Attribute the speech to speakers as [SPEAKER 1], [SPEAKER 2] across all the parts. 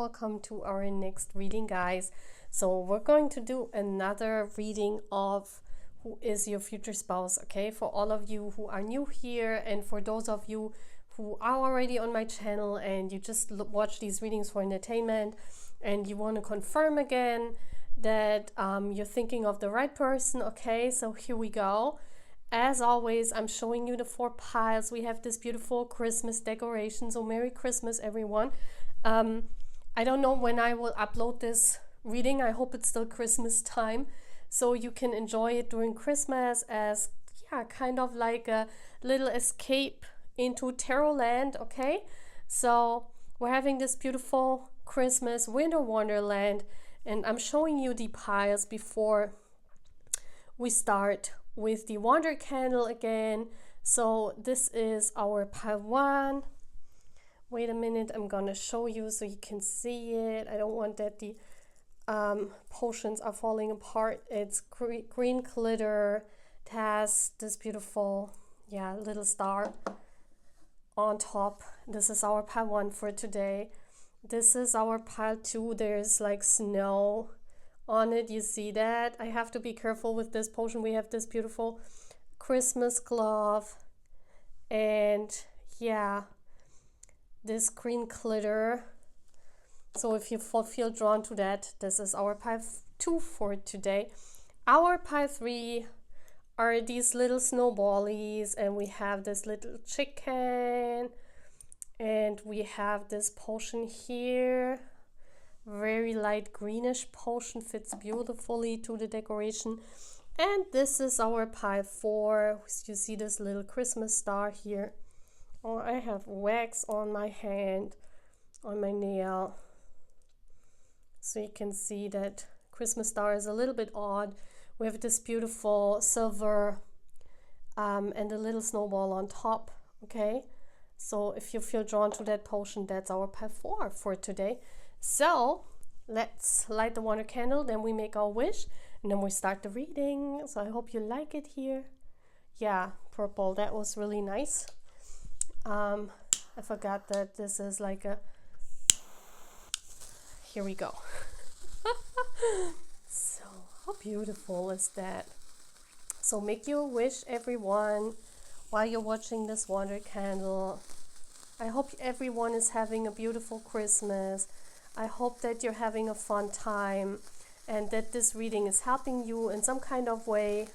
[SPEAKER 1] welcome to our next reading, guys. So we're going to do another reading of who is your future spouse, okay? For all of you who are new here, and for those of you who are already on my channel and you just watch these readings for entertainment and you want to confirm again that you're thinking of the right person, okay? So here we go. As always, I'm showing you the 4 piles. We have this beautiful Christmas decoration, so Merry Christmas, everyone. I don't know when I will upload this reading. I hope it's still Christmas time, so you can enjoy it during Christmas as, yeah, kind of like a little escape into Tarot land, okay? So we're having this beautiful Christmas winter wonderland, and I'm showing you the piles before we start with the wonder candle again. So this is our pile 1. Wait a minute, I'm gonna show you so you can see it. I don't want that the potions are falling apart. It's green glitter. It has this beautiful, yeah, little star on top. This is our pile 1 for today. This is our pile 2. There's like snow on it, you see that? I have to be careful with this potion. We have this beautiful Christmas glove, and yeah, this green glitter. So if you feel drawn to that, this is our pile 2 for today. Our pile 3 are these little snowballies, and we have this little chicken, and we have this potion here. Very light greenish potion, fits beautifully to the decoration. And this is our pile 4. You see this little Christmas star here. Oh, I have wax on my hand, on my nail, so you can see that Christmas star is a little bit odd. We have this beautiful silver and a little snowball on top, okay? So if you feel drawn to that potion, that's our pile 4 for today. So let's light the wonder candle, then we make our wish, and then we start the reading. So I hope you like it here. Yeah, purple, that was really nice. I forgot that this is like a, here we go. So how beautiful is that? So make your wish, everyone, while you're watching this wonder candle. I hope everyone is having a beautiful Christmas. I hope that you're having a fun time and that this reading is helping you in some kind of way,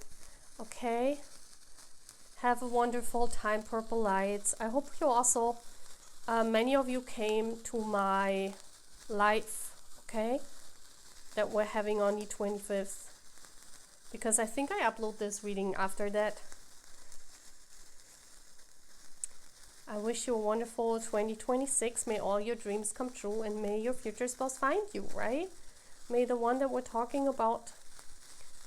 [SPEAKER 1] okay? Have a wonderful time, Purple Lights. I hope you also, many of you came to my live, okay, that we're having on the 25th, because I think I upload this reading after that. I wish you a wonderful 2026. May all your dreams come true, and may your future spouse find you, right? May the one that we're talking about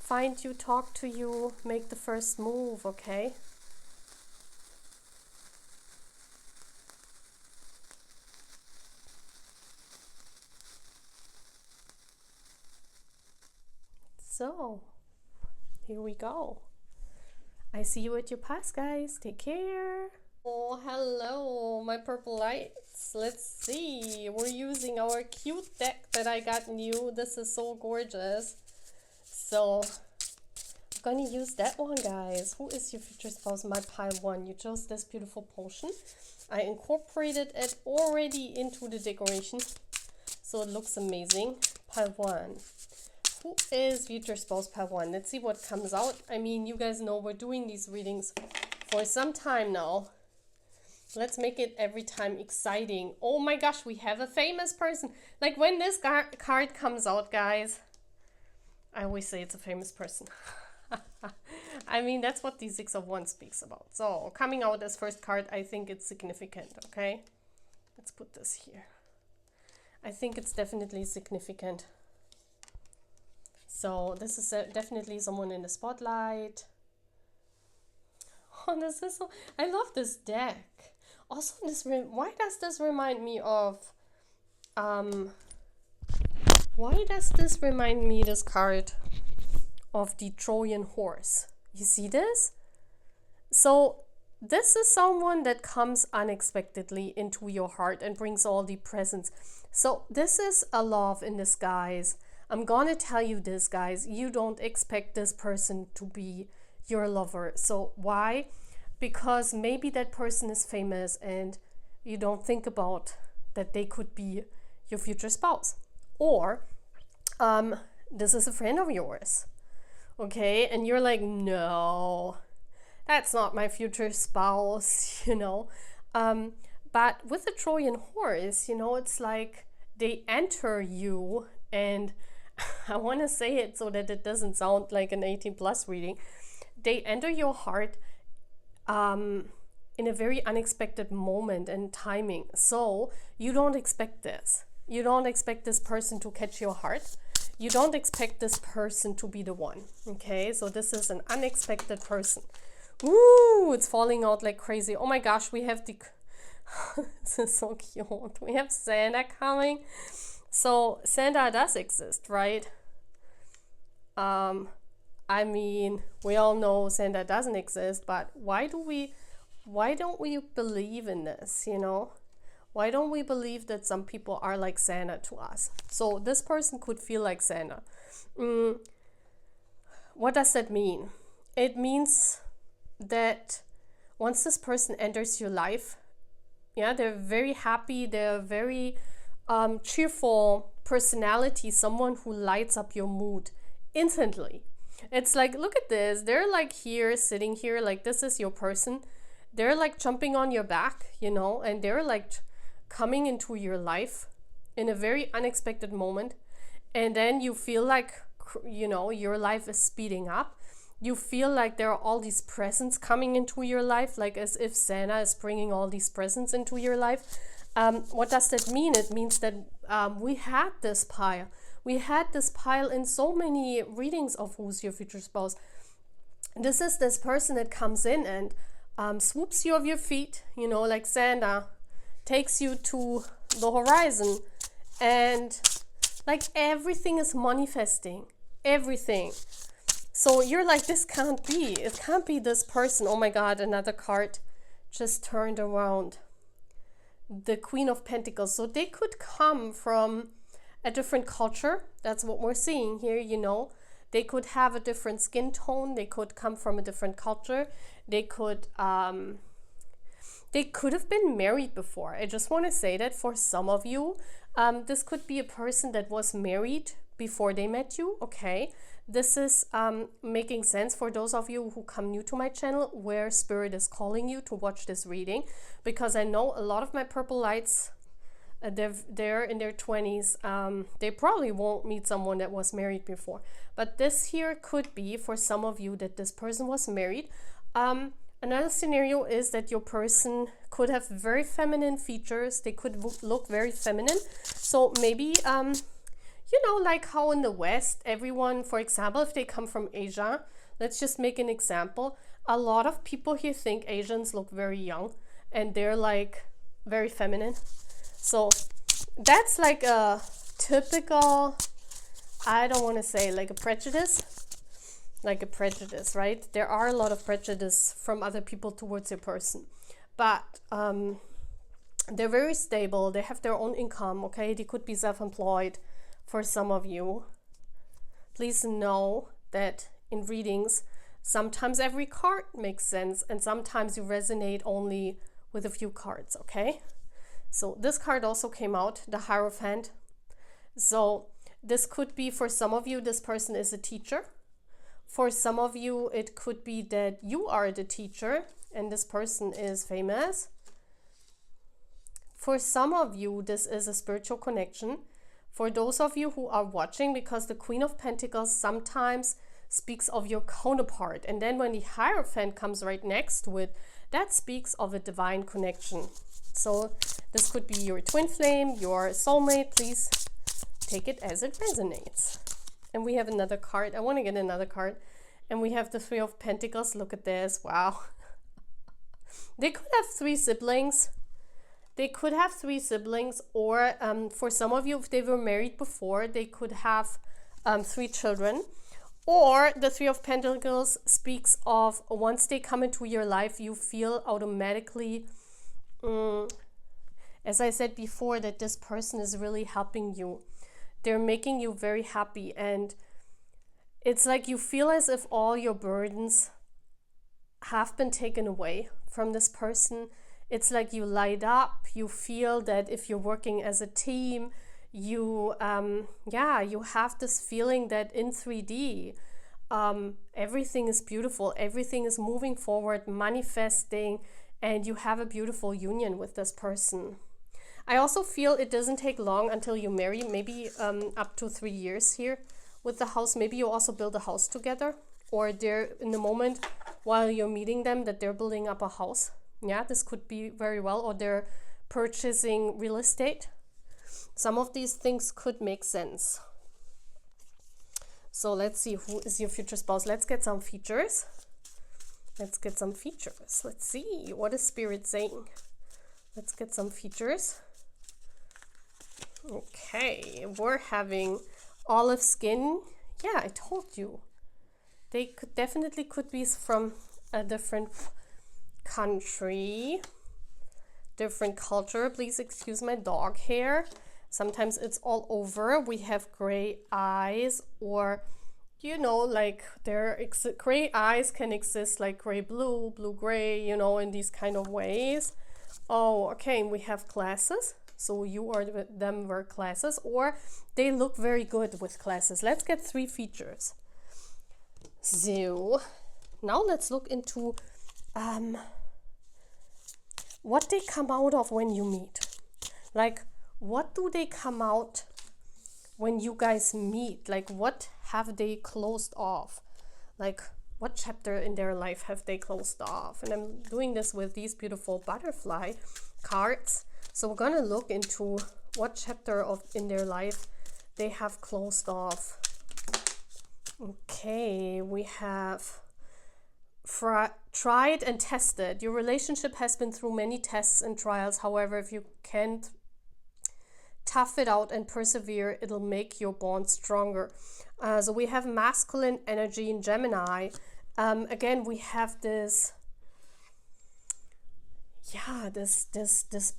[SPEAKER 1] find you, talk to you, make the first move, okay? So, here we go. I see you at your pass, guys. Take care. Oh, hello, my purple lights. Let's see. We're using our cute deck that I got new. This is so gorgeous. So, I'm gonna use that one, guys. Who is your future spouse? My pile 1. You chose this beautiful potion. I incorporated it already into the decoration, so it looks amazing. Pile 1. Who is future spouse, pile 1? Let's see what comes out. I mean, you guys know we're doing these readings for some time now. Let's make it every time exciting. Oh my gosh, we have a famous person. Like when this card comes out, guys, I always say it's a famous person. I mean, that's what the 6 of Wands speaks about. So coming out as first card, I think it's significant, okay? Let's put this here. I think it's definitely significant. So this is definitely someone in the spotlight. Oh, this is so, I love this deck. Also, why does this remind me of, this card of the Trojan horse? You see this? So this is someone that comes unexpectedly into your heart and brings all the presents. So this is a love in disguise. I'm gonna tell you this, guys. You don't expect this person to be your lover. So why? Because maybe that person is famous and you don't think about that they could be your future spouse. Or this is a friend of yours, okay? And you're like, no, that's not my future spouse, you know? But with the Trojan horse, you know, it's like they enter you, and I want to say it so that it doesn't sound like an 18 plus reading. They enter your heart in a very unexpected moment and timing. So you don't expect this. You don't expect this person to catch your heart. You don't expect this person to be the one. Okay, so this is an unexpected person. Ooh, it's falling out like crazy. Oh my gosh, we have the... This is so cute. We have Santa coming. So Santa does exist, right? I mean, we all know Santa doesn't exist, but why don't we believe in this, you know? Why don't we believe that some people are like Santa to us? So this person could feel like Santa. What does that mean? It means that once this person enters your life, yeah, they're very happy, they're very cheerful personality, someone who lights up your mood instantly. It's like, look at this, they're like here, sitting here, like this is your person. They're like jumping on your back, you know, and they're like coming into your life in a very unexpected moment. And then you feel like, you know, your life is speeding up. You feel like there are all these presents coming into your life, like as if Santa is bringing all these presents into your life. What does that mean? It means that we had this pile. We had this pile in so many readings of who's your future spouse. This is this person that comes in and swoops you off your feet, you know, like Santa, takes you to the horizon, and like everything is manifesting, everything. So you're like, this can't be, it can't be this person. Oh my God, another card just turned around. The Queen of Pentacles. So they could come from a different culture. That's what we're seeing here, you know. They could have a different skin tone. They could come from a different culture. They could have been married before. I just want to say that for some of you, this could be a person that was married before they met you, okay? This is making sense for those of you who come new to my channel, where Spirit is calling you to watch this reading, because I know a lot of my purple lights, they're in their 20s. They probably won't meet someone that was married before. But this here could be for some of you that this person was married. Another scenario is that your person could have very feminine features. They could look very feminine. So maybe, you know, like how in the West, everyone, for example, if they come from Asia, let's just make an example. A lot of people here think Asians look very young and they're like very feminine. So that's like a typical, I don't want to say like a prejudice, right? There are a lot of prejudice from other people towards your person, but they're very stable. They have their own income, okay? They could be self-employed for some of you. Please know that in readings, sometimes every card makes sense and sometimes you resonate only with a few cards, okay? So this card also came out, the Hierophant. So this could be, for some of you, this person is a teacher. For some of you, it could be that you are the teacher and this person is famous. For some of you, this is a spiritual connection. For those of you who are watching, because the Queen of Pentacles sometimes speaks of your counterpart. And then when the Hierophant comes right next to it, that speaks of a divine connection. So this could be your twin flame, your soulmate. Please take it as it resonates. And we have another card. I want to get another card. And we have the Three of Pentacles. Look at this. Wow. They could have 3 siblings. They could have 3 siblings. Or for some of you, if they were married before, they could have 3 children. Or the Three of Pentacles speaks of once they come into your life, you feel automatically, as I said before, that this person is really helping you. They're making you very happy, and it's like you feel as if all your burdens have been taken away from this person. It's like you light up. You feel that if you're working as a team, you you have this feeling that in 3D, everything is beautiful, everything is moving forward, manifesting, and you have a beautiful union with this person. I also feel it doesn't take long until you marry, maybe up to 3 years here with the house. Maybe you also build a house together, or they're in the moment while you're meeting them that they're building up a house. Yeah, this could be very well, or they're purchasing real estate. Some of these things could make sense. So let's see, who is your future spouse? Let's get some features. Let's see, what is Spirit saying? Let's get some features. Okay, we're having olive skin. Yeah, I told you. They could definitely be from a different country, different culture. Please excuse my dog hair. Sometimes it's all over. We have gray eyes, or like gray eyes can exist like gray blue, blue gray, in these kind of ways. Oh, okay, we have glasses. So you or them wear glasses, or they look very good with glasses. Let's get 3 features. So now let's look into what they come out of when you meet. Like, what do they come out when you guys meet? Like, what have they closed off? Like, what chapter in their life have they closed off? And I'm doing this with these beautiful butterfly cards. So we're going to look into what chapter in their life they have closed off. Okay, we have tried and tested. Your relationship has been through many tests and trials. However, if you can't tough it out and persevere, it'll make your bond stronger. So we have masculine energy in Gemini. Again, we have this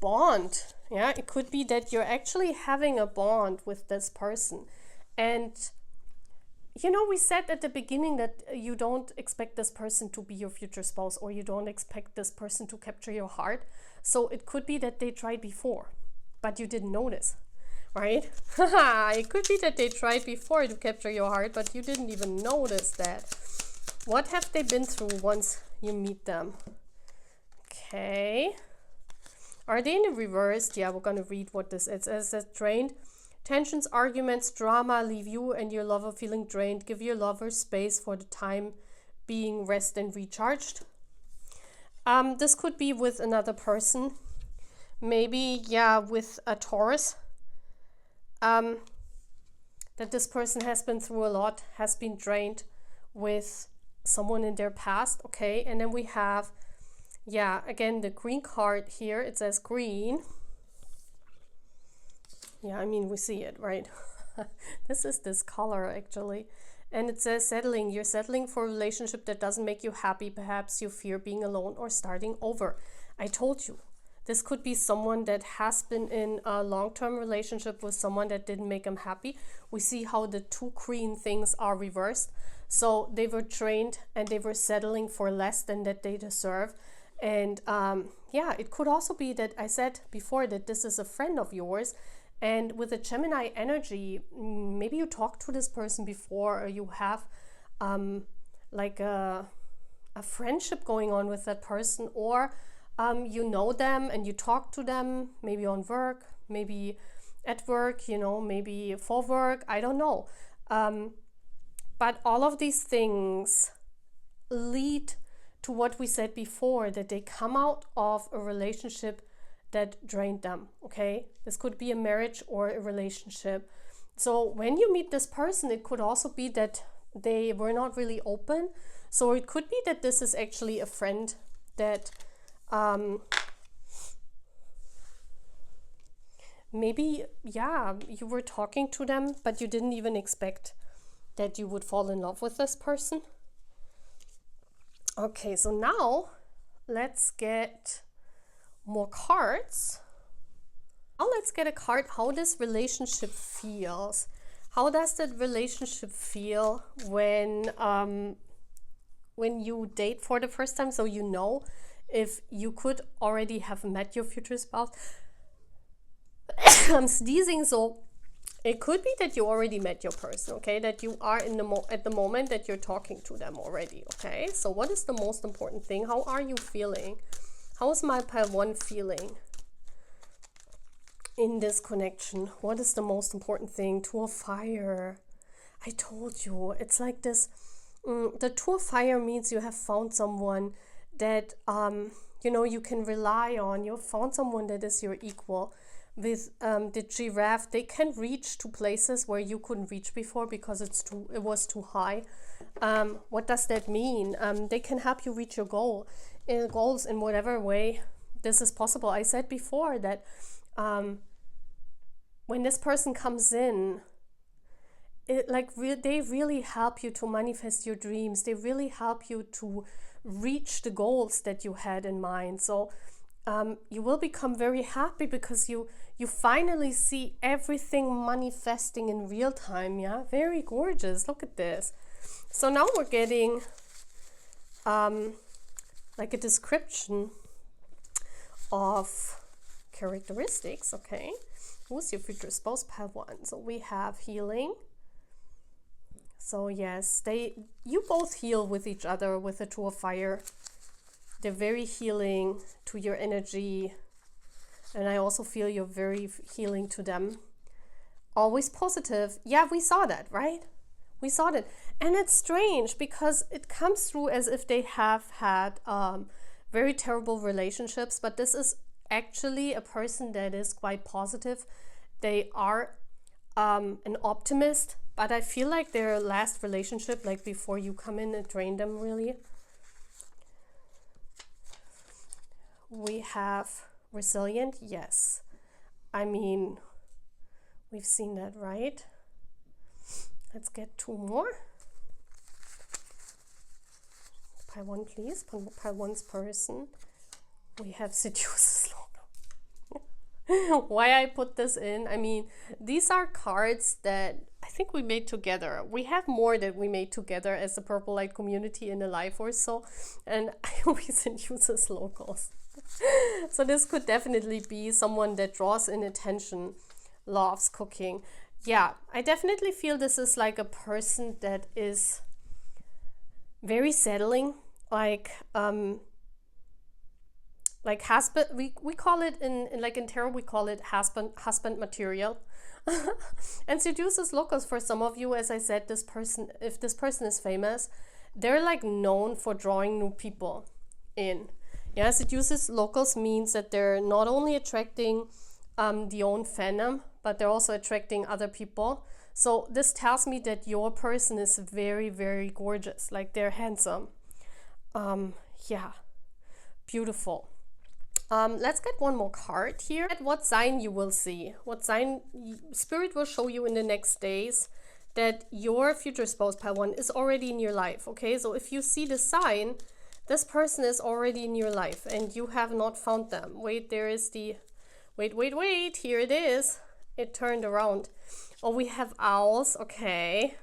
[SPEAKER 1] bond. Yeah, it could be that you're actually having a bond with this person. And we said at the beginning that you don't expect this person to be your future spouse, or you don't expect this person to capture your heart. So it could be that they tried before, but you didn't notice, right? It could be that they tried before to capture your heart, but you didn't even notice that. What have they been through once you meet them? Okay. Are they in the reverse? Yeah, we're going to read what this is. It says drained. Tensions, arguments, drama leave you and your lover feeling drained. Give your lover space for the time being, rest and recharged. This could be with another person. Maybe, with a Taurus. That this person has been through a lot, has been drained with someone in their past. Okay, and then we have, again, the green card here. It says green. Yeah, I mean, we see it, right? This is this color, actually. And it says settling. You're settling for a relationship that doesn't make you happy. Perhaps you fear being alone or starting over. I told you. This could be someone that has been in a long-term relationship with someone that didn't make them happy. We see how the 2 green things are reversed. So they were trained and they were settling for less than that they deserve. And it could also be that I said before that this is a friend of yours. And with the Gemini energy, maybe you talked to this person before, or you have like a friendship going on with that person, or you know them and you talk to them, maybe on work, maybe at work, maybe for work, I don't know. But all of these things lead to what we said before, that they come out of a relationship that drained them. Okay, this could be a marriage or a relationship. So when you meet this person, it could also be that they were not really open. So it could be that this is actually a friend that maybe you were talking to them, but you didn't even expect that you would fall in love with this person. Okay, so now let's get more cards. Now let's get a card how this relationship feels. How does that relationship feel when you date for the first time? So you know if you could already have met your future spouse. I'm sneezing, so it could be that you already met your person, okay? That you are in at the moment that you're talking to them already, okay? So what is the most important thing? How are you feeling? How is my pile 1 feeling in this connection? What is the most important thing? Two of Fire. I told you, it's like this. The Two of Fire means you have found someone that, you know, you can rely on. You have found someone that is your equal. With the Giraffe, they can reach to places where you couldn't reach before because it was too high. What does that mean? They can help you reach your goals in whatever way this is possible. I said before that when this person comes in, they really help you to manifest your dreams. They really help you to reach the goals that you had in mind. So you will become very happy because you finally see everything manifesting in real time. Yeah, very gorgeous. Look at this. So now we're getting like a description of characteristics. Okay, who's your future spouse? Pile 1. So we have healing. So yes, you both heal with each other with the Two of Fire. They're very healing to your energy. And I also feel you're very healing to them. Always positive. Yeah, we saw that, right? We saw that. And it's strange because it comes through as if they have had very terrible relationships. But this is actually a person that is quite positive. They are an optimist. But I feel like their last relationship, like before you come in, it drained them really. We have resilient, yes. I mean, we've seen that, right? Let's get 2 more. Pile 1, please. Pile 1's person. We have seduces logo. Why I put this in? I mean, these are cards that I think we made together. We have more that we made together as a Purple Light community in a life or so. And I always seduces locals. So this could definitely be someone that draws in attention, loves cooking. Yeah, I definitely feel this is like a person that is very settling, like husband. We call it in tarot, we call it husband material. And seduces locals, for some of you, as I said, this person, if this person is famous, they're like known for drawing new people in. Yeah, seduces locals means that they're not only attracting the own fandom, but they're also attracting other people. So this tells me that your person is very, very gorgeous. Like they're handsome. Yeah, beautiful. Let's get one more card here. At what sign you will see. What sign Spirit will show you in the next days that your future spouse, pile 1, is already in your life. Okay, so if you see the sign, this person is already in your life and you have not found them. Wait, there is the... Wait. Here it is. It turned around. Oh, we have owls. Okay.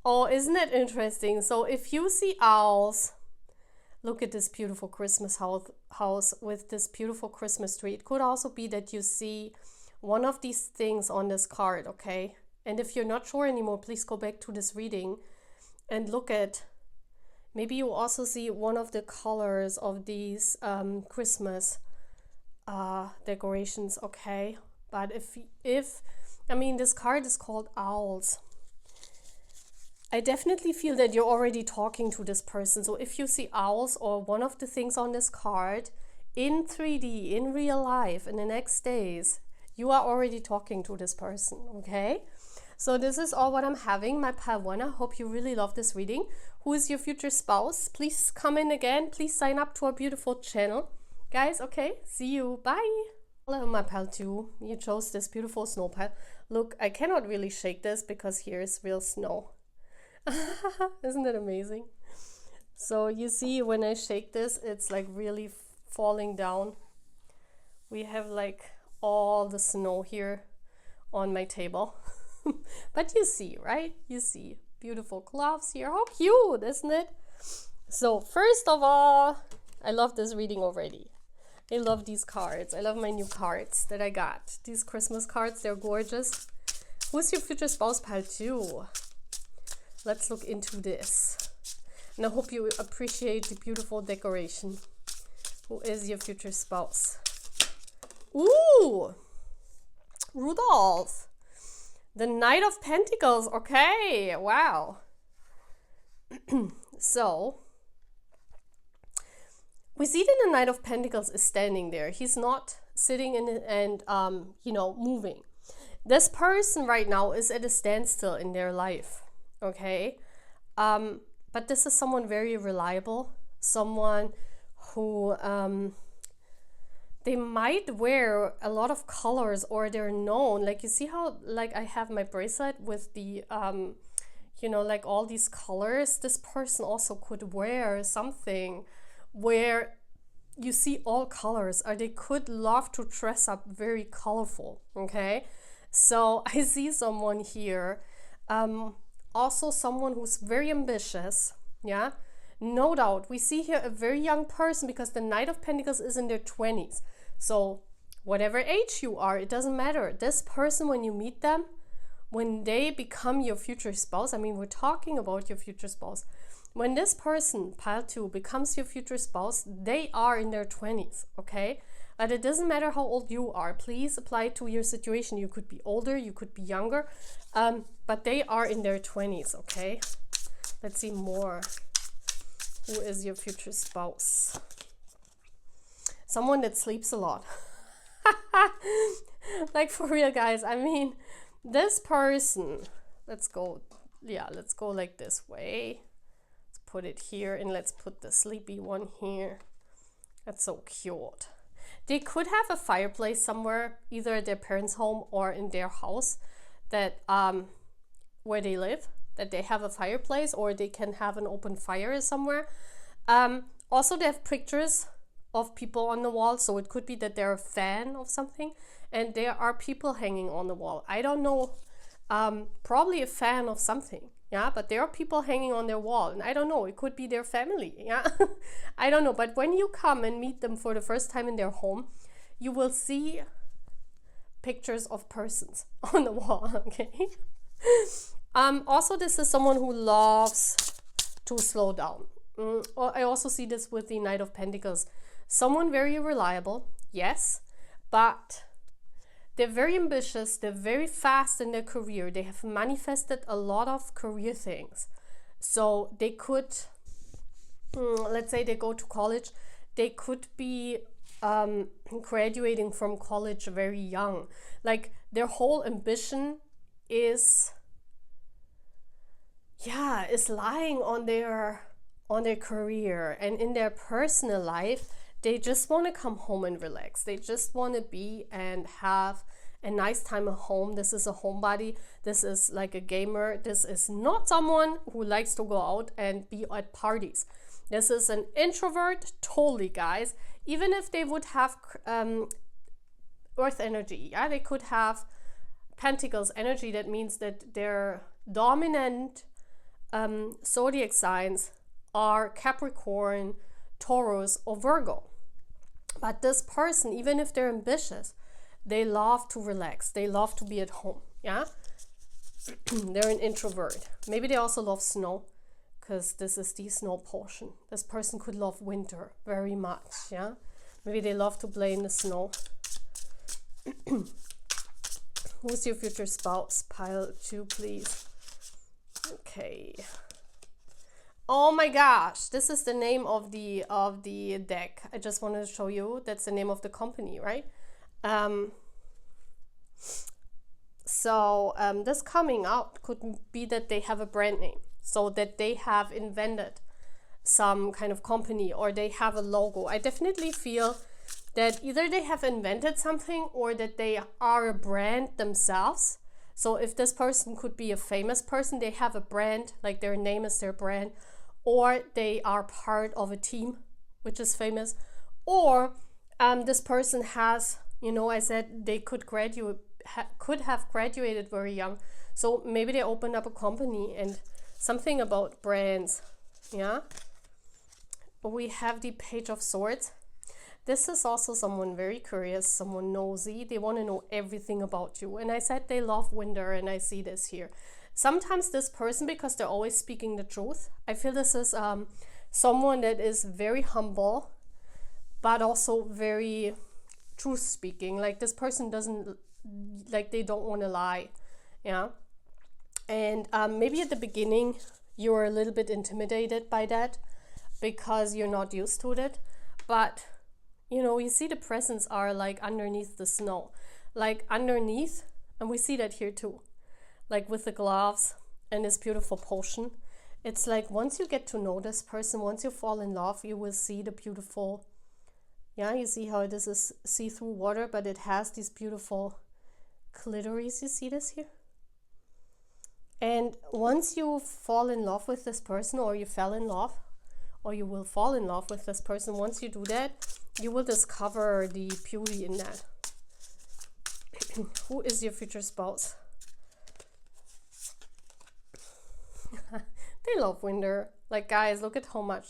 [SPEAKER 1] Oh, isn't it interesting? So if you see owls, look at this beautiful Christmas house with this beautiful Christmas tree. It could also be that you see one of these things on this card, okay? And if you're not sure anymore, please go back to this reading and look at, maybe you also see one of the colors of these Christmas decorations, okay? But if I mean, this card is called Owls. I definitely feel that you're already talking to this person. So if you see owls or one of the things on this card in 3D, in real life, in the next days, you are already talking to this person, okay? So this is all what I'm having, my pile 1. I hope you really love this reading. Who is your future spouse? Please come in again. Please sign up to our beautiful channel. Guys, okay? See you. Bye. Hello, my pal too. You chose this beautiful snow pile. Look, I cannot really shake this because here is real snow. Isn't that amazing? So you see when I shake this, it's like really falling down. We have like all the snow here on my table. But you see, right? You see beautiful gloves here. How cute, isn't it? So first of all, I love this reading already. I love these cards. I love my new cards that I got. These Christmas cards, they're gorgeous. Who's your future spouse, pile 2? Let's look into this. And I hope you appreciate the beautiful decoration. Who is your future spouse? Ooh! Rudolph! The Knight of Pentacles. Okay, wow. So, we see that the Knight of Pentacles is standing there. He's not sitting in and moving. This person right now is at a standstill in their life, okay? But this is someone very reliable, someone who they might wear a lot of colors, or they're known. Like you see how like I have my bracelet with the like all these colors. This person also could wear something where you see all colors, or they could love to dress up very colorful, okay? So I see someone here, also someone who's very ambitious, yeah? No doubt, we see here a very young person because the Knight of Pentacles is in their 20s. So whatever age you are, it doesn't matter. This person, when you meet them, when they become your future spouse, I mean, we're talking about your future spouse. When this person, pile 2, becomes your future spouse, they are in their 20s, okay? But it doesn't matter how old you are. Please apply it to your situation. You could be older, you could be younger, but they are in their 20s, okay? Let's see more. Who is your future spouse? Someone that sleeps a lot. Like, for real, guys. I mean, this person, let's go like this way. Let's put it here, and let's put the sleepy one here. That's so cute. They could have a fireplace somewhere, either at their parents' home or in their house, that where they live, that they have a fireplace, or they can have an open fire somewhere. Also, they have pictures of people on the wall, so it could be that they're a fan of something, and there are people hanging on the wall. I don't know, probably a fan of something, yeah, but there are people hanging on their wall, and I don't know, it could be their family, yeah. I don't know, but when you come and meet them for the first time in their home, you will see pictures of persons on the wall, okay? Also, this is someone who loves to slow down. I also see this with the Knight of Pentacles. Someone very reliable, yes, but they're very ambitious, they're very fast in their career, they have manifested a lot of career things. So they could, let's say they go to college, they could be graduating from college very young. Like, their whole ambition is lying on their career, and in their personal life they just want to come home and relax. They just want to be and have a nice time at home. This is a homebody. This is like a gamer. This is not someone who likes to go out and be at parties. This is an introvert, totally, guys. Even if they would have earth energy, yeah, they could have Pentacles energy. That means that their dominant zodiac signs are Capricorn, Taurus, or Virgo. But this person, even if they're ambitious, they love to relax. They love to be at home, yeah? They're an introvert. Maybe they also love snow, because this is the snow portion. This person could love winter very much, yeah? Maybe they love to play in the snow. Who's your future spouse? Pile 2, please. Okay. Oh my gosh, this is the name of the deck. I just wanted to show you. That's the name of the company, right? This coming out could be that they have a brand name, so that they have invented some kind of company, or they have a logo. I definitely feel that either they have invented something or that they are a brand themselves. So if this person could be a famous person, they have a brand, like their name is their brand, or they are part of a team which is famous, or this person has, you know, I said they could could have graduated very young. So maybe they opened up a company and something about brands. Yeah. We have the Page of Swords. This is also someone very curious, someone nosy. They want to know everything about you. And I said they love winter, and I see this here. Sometimes this person, because they're always speaking the truth, I feel this is someone that is very humble, but also very truth speaking. Like this person doesn't, like they don't want to lie. Yeah. And maybe at the beginning you were a little bit intimidated by that because you're not used to it. But you know, you see the presents are like underneath the snow, like underneath, and we see that here too, like with the gloves and this beautiful potion. It's like once you get to know this person, once you fall in love, you will see the beautiful, yeah, you see how this is see-through water, but it has these beautiful clitoris. You see this here? And once you fall in love with this person, or you fell in love, or you will fall in love with this person, once you do that, you will discover the beauty in that. Who is your future spouse? They love winter. Like, guys, look at how much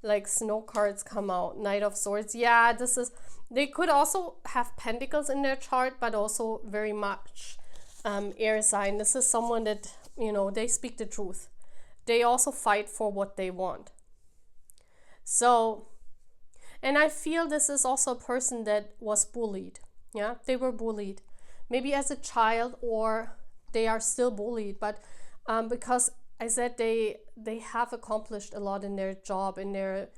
[SPEAKER 1] like snow cards come out. Knight of Swords. Yeah, this is, they could also have pentacles in their chart, but also very much air sign. This is someone that, you know, they speak the truth. They also fight for what they want. So, and I feel this is also a person that was bullied. Yeah, they were bullied. Maybe as a child, or they are still bullied. But because I said they have accomplished a lot in their job, in their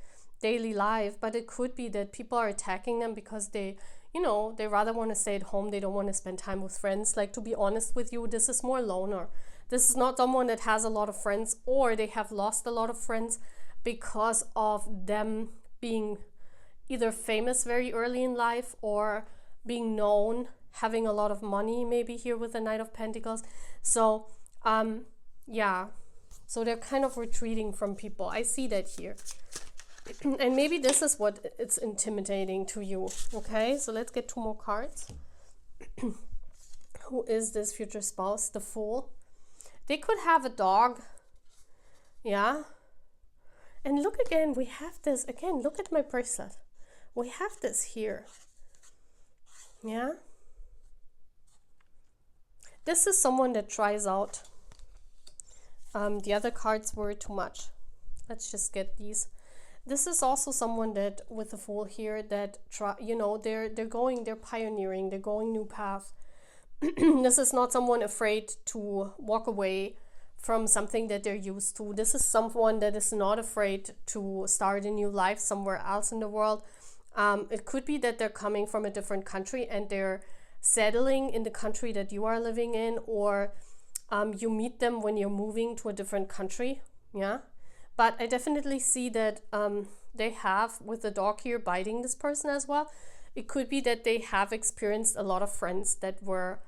[SPEAKER 1] daily life. But it could be that people are attacking them because they, you know, they rather want to stay at home. They don't want to spend time with friends. Like, to be honest with you, this is more loner. This is not someone that has a lot of friends, or they have lost a lot of friends because of them being either famous very early in life, or being known, having a lot of money, maybe here with the Knight of Pentacles. So yeah, so they're kind of retreating from people. I see that here. And maybe this is what it's intimidating to you. Okay, so let's get 2 more cards. Who is this future spouse? The Fool. They could have a dog. Yeah. And look again, we have this again. Look at my bracelet. We have this here. Yeah. This is someone that tries out. The other cards were too much. Let's just get these. This is also someone that, with the Fool here, that you know, they're pioneering, they're going new path. This is not someone afraid to walk away from something that they're used to. This is someone that is not afraid to start a new life somewhere else in the world. It could be that they're coming from a different country and they're settling in the country that you are living in, or you meet them when you're moving to a different country. Yeah. But I definitely see that they have, with the dog here, biting this person as well. It could be that they have experienced a lot of friends that were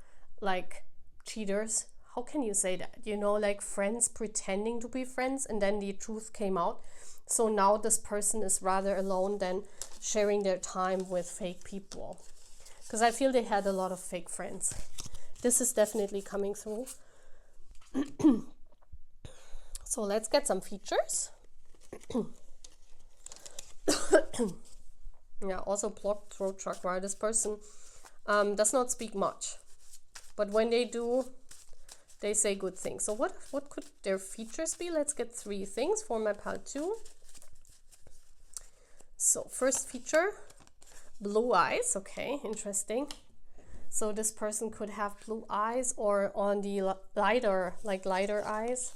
[SPEAKER 1] like cheaters. How can you say that? You know, like friends pretending to be friends, and then the truth came out. So now this person is rather alone than sharing their time with fake people. Because I feel they had a lot of fake friends. This is definitely coming through. So let's get some features. Yeah, also blocked throat chakra. This person does not speak much. But when they do, they say good things. So what could their features be? Let's get 3 things for my pile 2. So first feature, blue eyes. Okay, interesting. So this person could have blue eyes, or on the lighter eyes.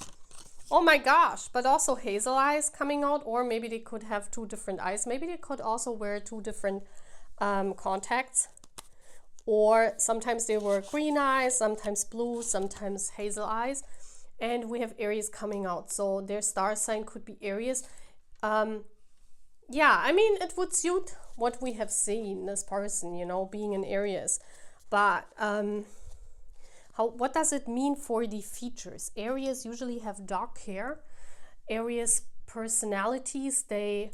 [SPEAKER 1] Oh my gosh, but also hazel eyes coming out, or maybe they could have 2 different eyes. Maybe they could also wear 2 different contacts. Or sometimes they were green eyes, sometimes blue, sometimes hazel eyes. And we have Aries coming out. So their star sign could be Aries. yeah, I mean, it would suit what we have seen this person, you know, being in Aries. But what does it mean for the features? Aries usually have dark hair. Aries personalities, they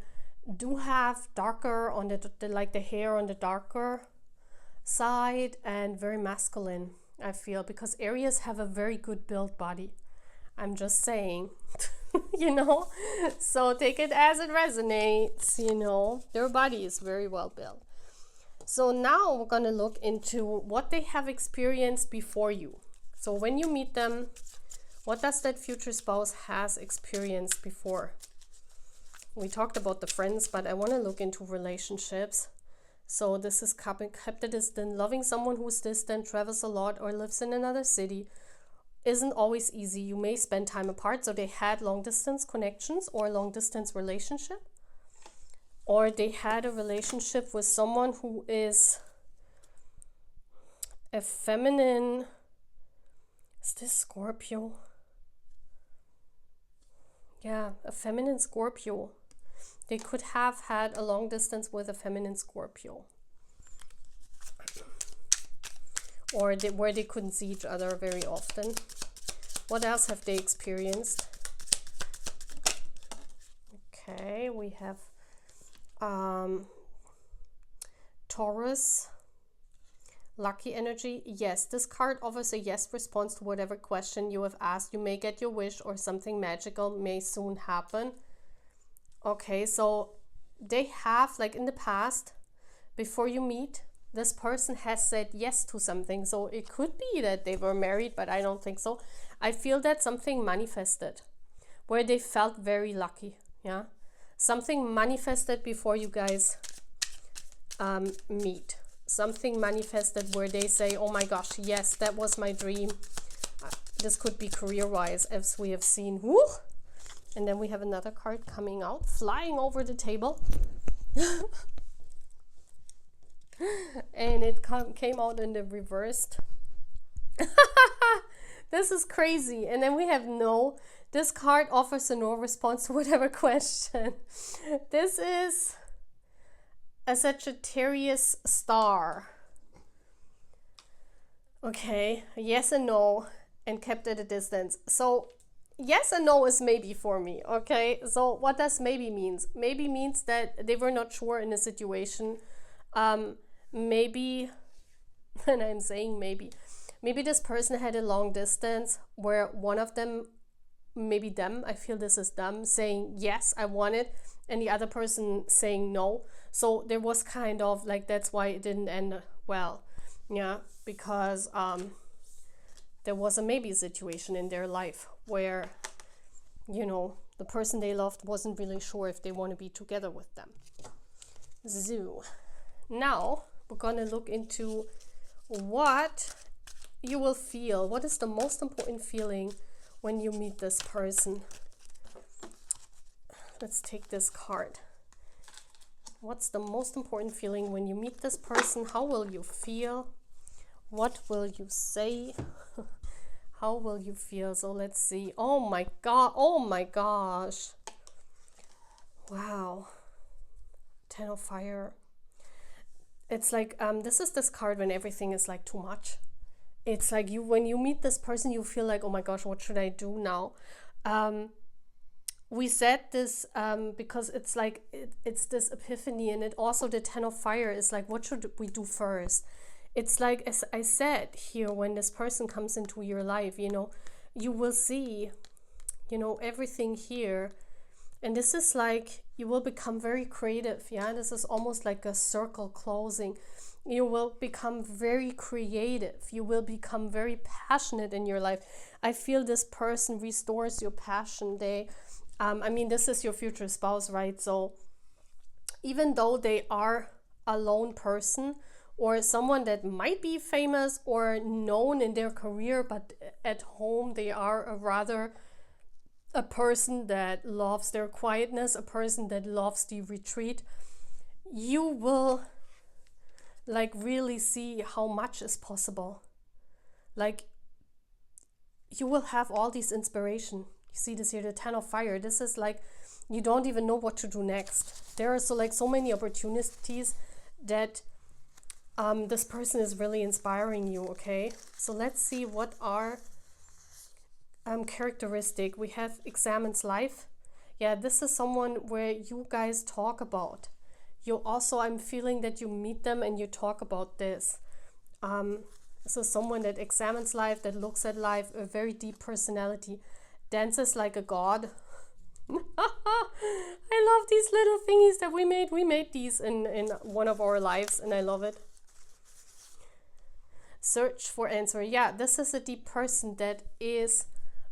[SPEAKER 1] do have darker on the like the hair on the darker side, and very masculine, I feel, because Aries have a very good built body. I'm just saying. You know, so take it as it resonates. You know, their body is very well built. So now we're going to look into what they have experienced before you. So when you meet them, what does that future spouse has experienced before? We talked about the friends, but I want to look into relationships. So this is kept a distant, loving someone who's distant, travels a lot, or lives in another city. Isn't always easy. You may spend time apart. So they had long distance connections or long distance relationship. Or they had a relationship with someone who is a feminine. Is this Scorpio? Yeah, a feminine Scorpio. They could have had a long distance with a feminine Scorpio. Or where they couldn't see each other very often. What else have they experienced? Okay, we have Taurus, lucky energy. Yes, this card offers a yes response to whatever question you have asked. You may get your wish, or something magical may soon happen. Okay, so they have, like in the past, before you meet, this person has said yes to something. So it could be that they were married, but I don't think so. I feel that something manifested where they felt very lucky. Yeah, something manifested before you guys meet. Something manifested where they say, oh my gosh, yes, that was my dream. This could be career-wise, as we have seen. Woo! And then we have another card coming out, flying over the table. And it came out in the reversed. This is crazy. And then we have no. This card offers a no response to whatever question. This is a Sagittarius star. Okay, yes and no, and kept at a distance. So yes and no is maybe for me. Okay, so what does maybe means? Maybe means that they were not sure in a situation. Maybe, and I'm saying maybe this person had a long distance where one of them, maybe them, I feel this is them, saying yes, I want it, and the other person saying no. So there was kind of like, that's why it didn't end well. Yeah, because there was a maybe situation in their life where, you know, the person they loved wasn't really sure if they want to be together with them. So now we're going to look into what you will feel. What is the most important feeling when you meet this person? Let's take this card. What's the most important feeling when you meet this person? How will you feel? What will you say? How will you feel? So let's see. Oh my god. Oh my gosh. Wow. Ten of Fire. It's like, this is this card when everything is like too much. It's like when you meet this person, you feel like, oh my gosh, what should I do now? We said this because it's like, it's this epiphany, and it also, the Ten of Fire is like, what should we do first? It's like, as I said here, when this person comes into your life, you know, you will see, you know, everything here. And this is like, you will become very creative. Yeah, this is almost like a circle closing. You will become very creative. You will become very passionate in your life. I feel this person restores your passion. I mean, this is your future spouse, right? So even though they are a lone person, or someone that might be famous or known in their career, but at home they are a person that loves their quietness, a person that loves the retreat, you will like really see how much is possible. Like, you will have all these inspiration. You see this here, the Ten of Fire. This is like, you don't even know what to do next. There are so many opportunities that this person is really inspiring you, okay? So let's see what are characteristic. We have examines life. Yeah, this is someone where you guys talk about. You also, I'm feeling that you meet them and you talk about this. So someone that examines life, that looks at life, a very deep personality, dances like a god. I love these little thingies that we made. We made these in one of our lives and I love it. Search for answer. Yeah, this is a deep person that is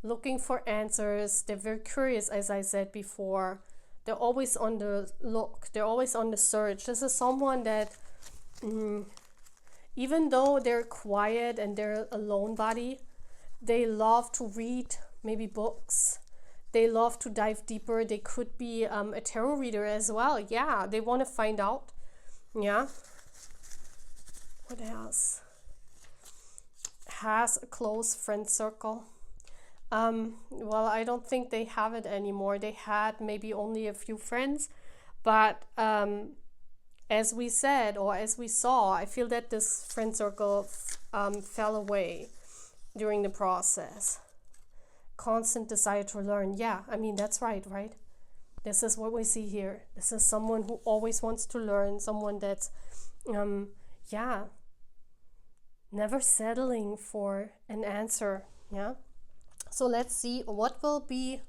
[SPEAKER 1] looking for answers. They're very curious, as I said before. They're always on the look. They're always on the search. This is someone that, even though they're quiet and they're a lone body, they love to read maybe books. They love to dive deeper. They could be a tarot reader as well. Yeah, they want to find out. Yeah. What else? Has a close friend circle. Well, I don't think they have it anymore. They had maybe only a few friends, but as we said, or as we saw, I feel that this friend circle fell away during the process. Constant desire to learn. Yeah, I mean, that's right? This is what we see here. This is someone who always wants to learn, someone that's, yeah, never settling for an answer. Yeah. So let's see what will be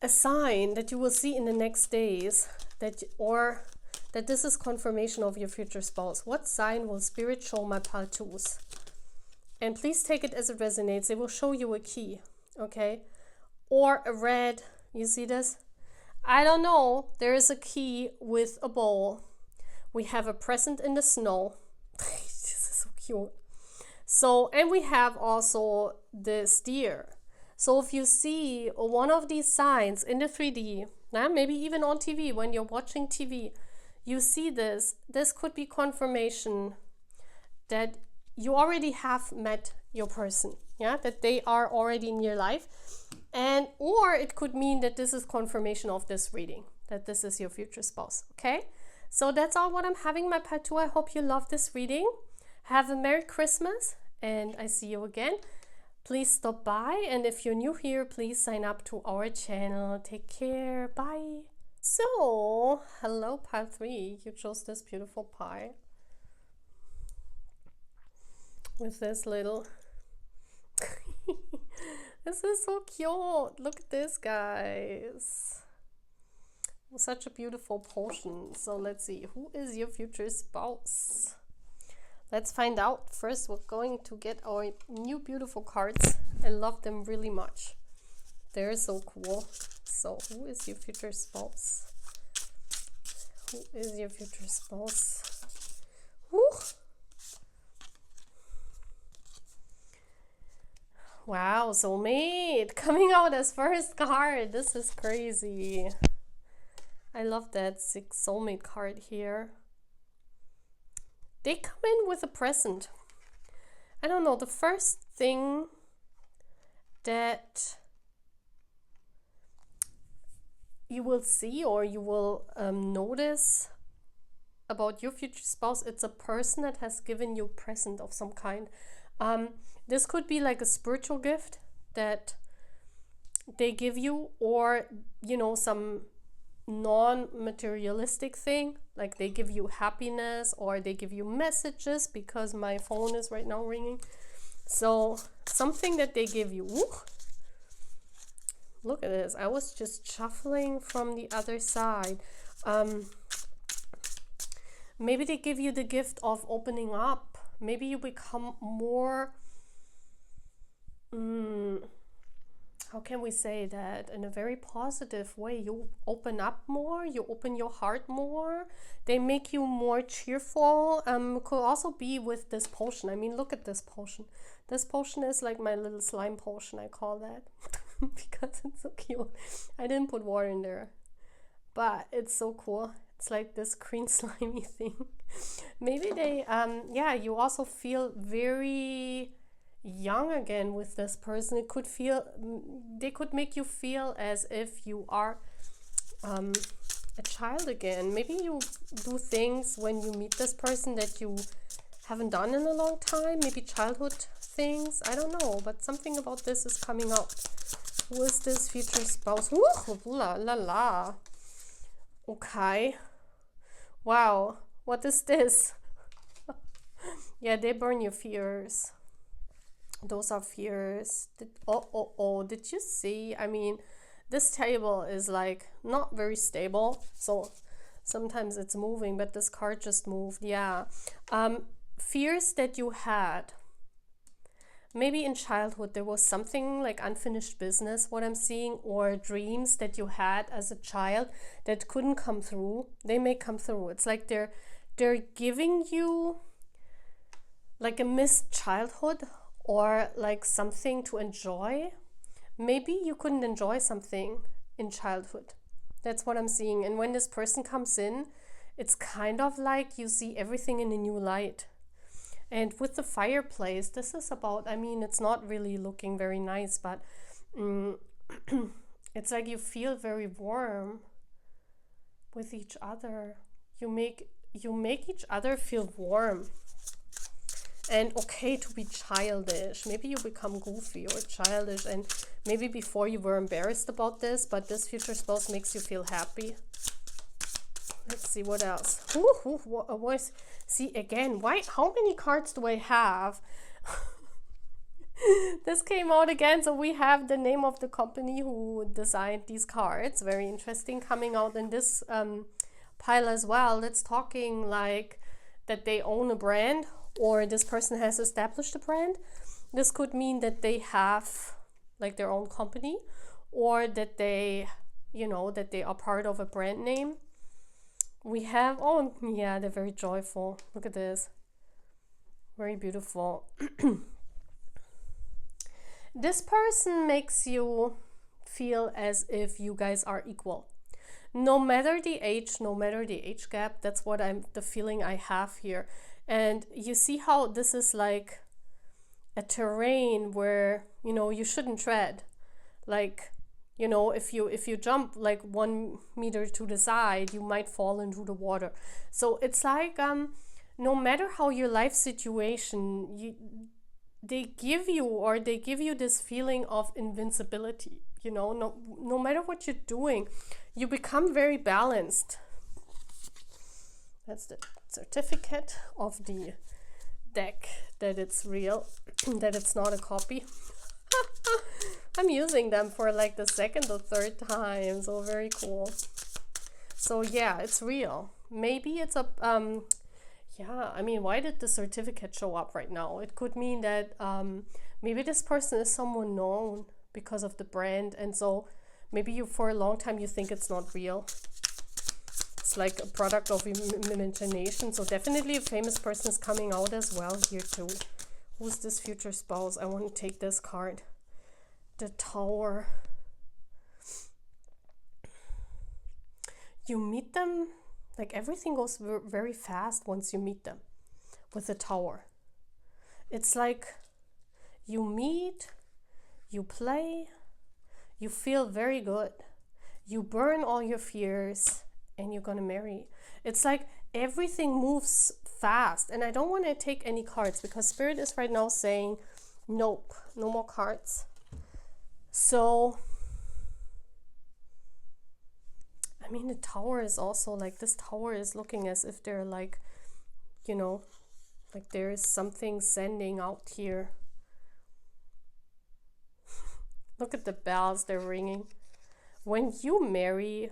[SPEAKER 1] a sign that you will see in the next days, that this is confirmation of your future spouse. What sign will Spirit show my Paltus? And please take it as it resonates. They will show you a key, okay? Or a red, you see this? I don't know. There is a key with a bowl. We have a present in the snow. This is so cute. So, and we have also this deer. So if you see one of these signs in the 3D, maybe even on TV, when you're watching TV, you see this could be confirmation that you already have met your person, yeah, that they are already in your life. And or it could mean that this is confirmation of this reading, that this is your future spouse, okay? So that's all what I'm having, my Patu. I hope you love this reading. Have a Merry Christmas, and I see you again. Please stop by, and if you're new here, please sign up to our channel. Take care. Bye. So, hello, pile 3. You chose this beautiful pie with this little... This is so cute. Look at this, guys. Such a beautiful potion. So let's see. Who is your future spouse? Let's find out. First, we're going to get our new beautiful cards. I love them really much. They're so cool. So, who is your future spouse? Who is your future spouse? Woo! Wow, soulmate coming out as first card. This is crazy. I love that 6 soulmate card here. They come in with a present. I don't know, the first thing that you will see or you will notice about your future spouse, it's a person that has given you a present of some kind. This could be like a spiritual gift that they give you, or, you know, some non-materialistic thing, like they give you happiness or they give you messages, because my phone is right now ringing. So something that they give you. Ooh. Look at this. I was just shuffling from the other side. Maybe they give you the gift of opening up. Maybe you become more how can we say that in a very positive way? You open up more, you open your heart more, they make you more cheerful. Could also be with this potion. I mean, look at this potion. This potion is like my little slime potion, I call that. Because it's so cute. I didn't put water in there, but it's so cool. It's like this green slimy thing. Maybe they yeah, you also feel very young again with this person. It could feel, they could make you feel as if you are um, a child again. Maybe you do things when you meet this person that you haven't done in a long time. Maybe childhood things. I don't know. But something about this is coming up. Who is this future spouse? Ooh, la la la. Okay. Wow. What is this? Yeah, they burn your fears. Those are fears. Did you see? I mean, this table is like not very stable. So sometimes it's moving, but this card just moved. Yeah. Fears that you had. Maybe in childhood there was something like unfinished business, what I'm seeing, or dreams that you had as a child that couldn't come through. They may come through. It's like they're giving you like a missed childhood or like something to enjoy. Maybe you couldn't enjoy something in childhood. That's what I'm seeing. And when this person comes in, it's kind of like you see everything in a new light. And with the fireplace, this is about, I mean, it's not really looking very nice, but it's like you feel very warm with each other. You make each other feel warm. And okay to be childish. Maybe you become goofy or childish, and maybe before you were embarrassed about this, but this future spouse makes you feel happy. Let's see what else. What was? See again. Why? How many cards do I have? This came out again. So we have the name of the company who designed these cards. Very interesting coming out in this pile as well. That's talking like that they own a brand, or this person has established a brand. This could mean that they have like their own company, or that they, that they are part of a brand name. We have, oh yeah, they're very joyful. Look at this. Very beautiful. This person makes you feel as if you guys are equal. No matter the age gap, that's what the feeling I have here. And you see how this is like a terrain where, you shouldn't tread. Like, if you jump like 1 meter to the side, you might fall into the water. So it's like, no matter how your life situation, they give you this feeling of invincibility. No matter what you're doing, you become very balanced. That's the certificate of the deck, that it's real, that it's not a copy. I'm using them for like the second or third time, so very cool. So yeah, it's real. Maybe it's a yeah, I mean, why did the certificate show up right now? It could mean that maybe this person is someone known because of the brand, and so maybe you, for a long time, you think it's not real. It's like a product of imagination. So definitely a famous person is coming out as well here too. Who's this future spouse? I want to take this card. The Tower. You meet them, like everything goes very fast once you meet them with the Tower. It's like you meet, you play, you feel very good, you burn all your fears, and you're gonna marry. It's like everything moves fast. And I don't want to take any cards because Spirit is right now saying nope, no more cards. So I mean, the Tower is also like, this Tower is looking as if they're like, like there is something sending out here. Look at the bells, they're ringing. When you marry,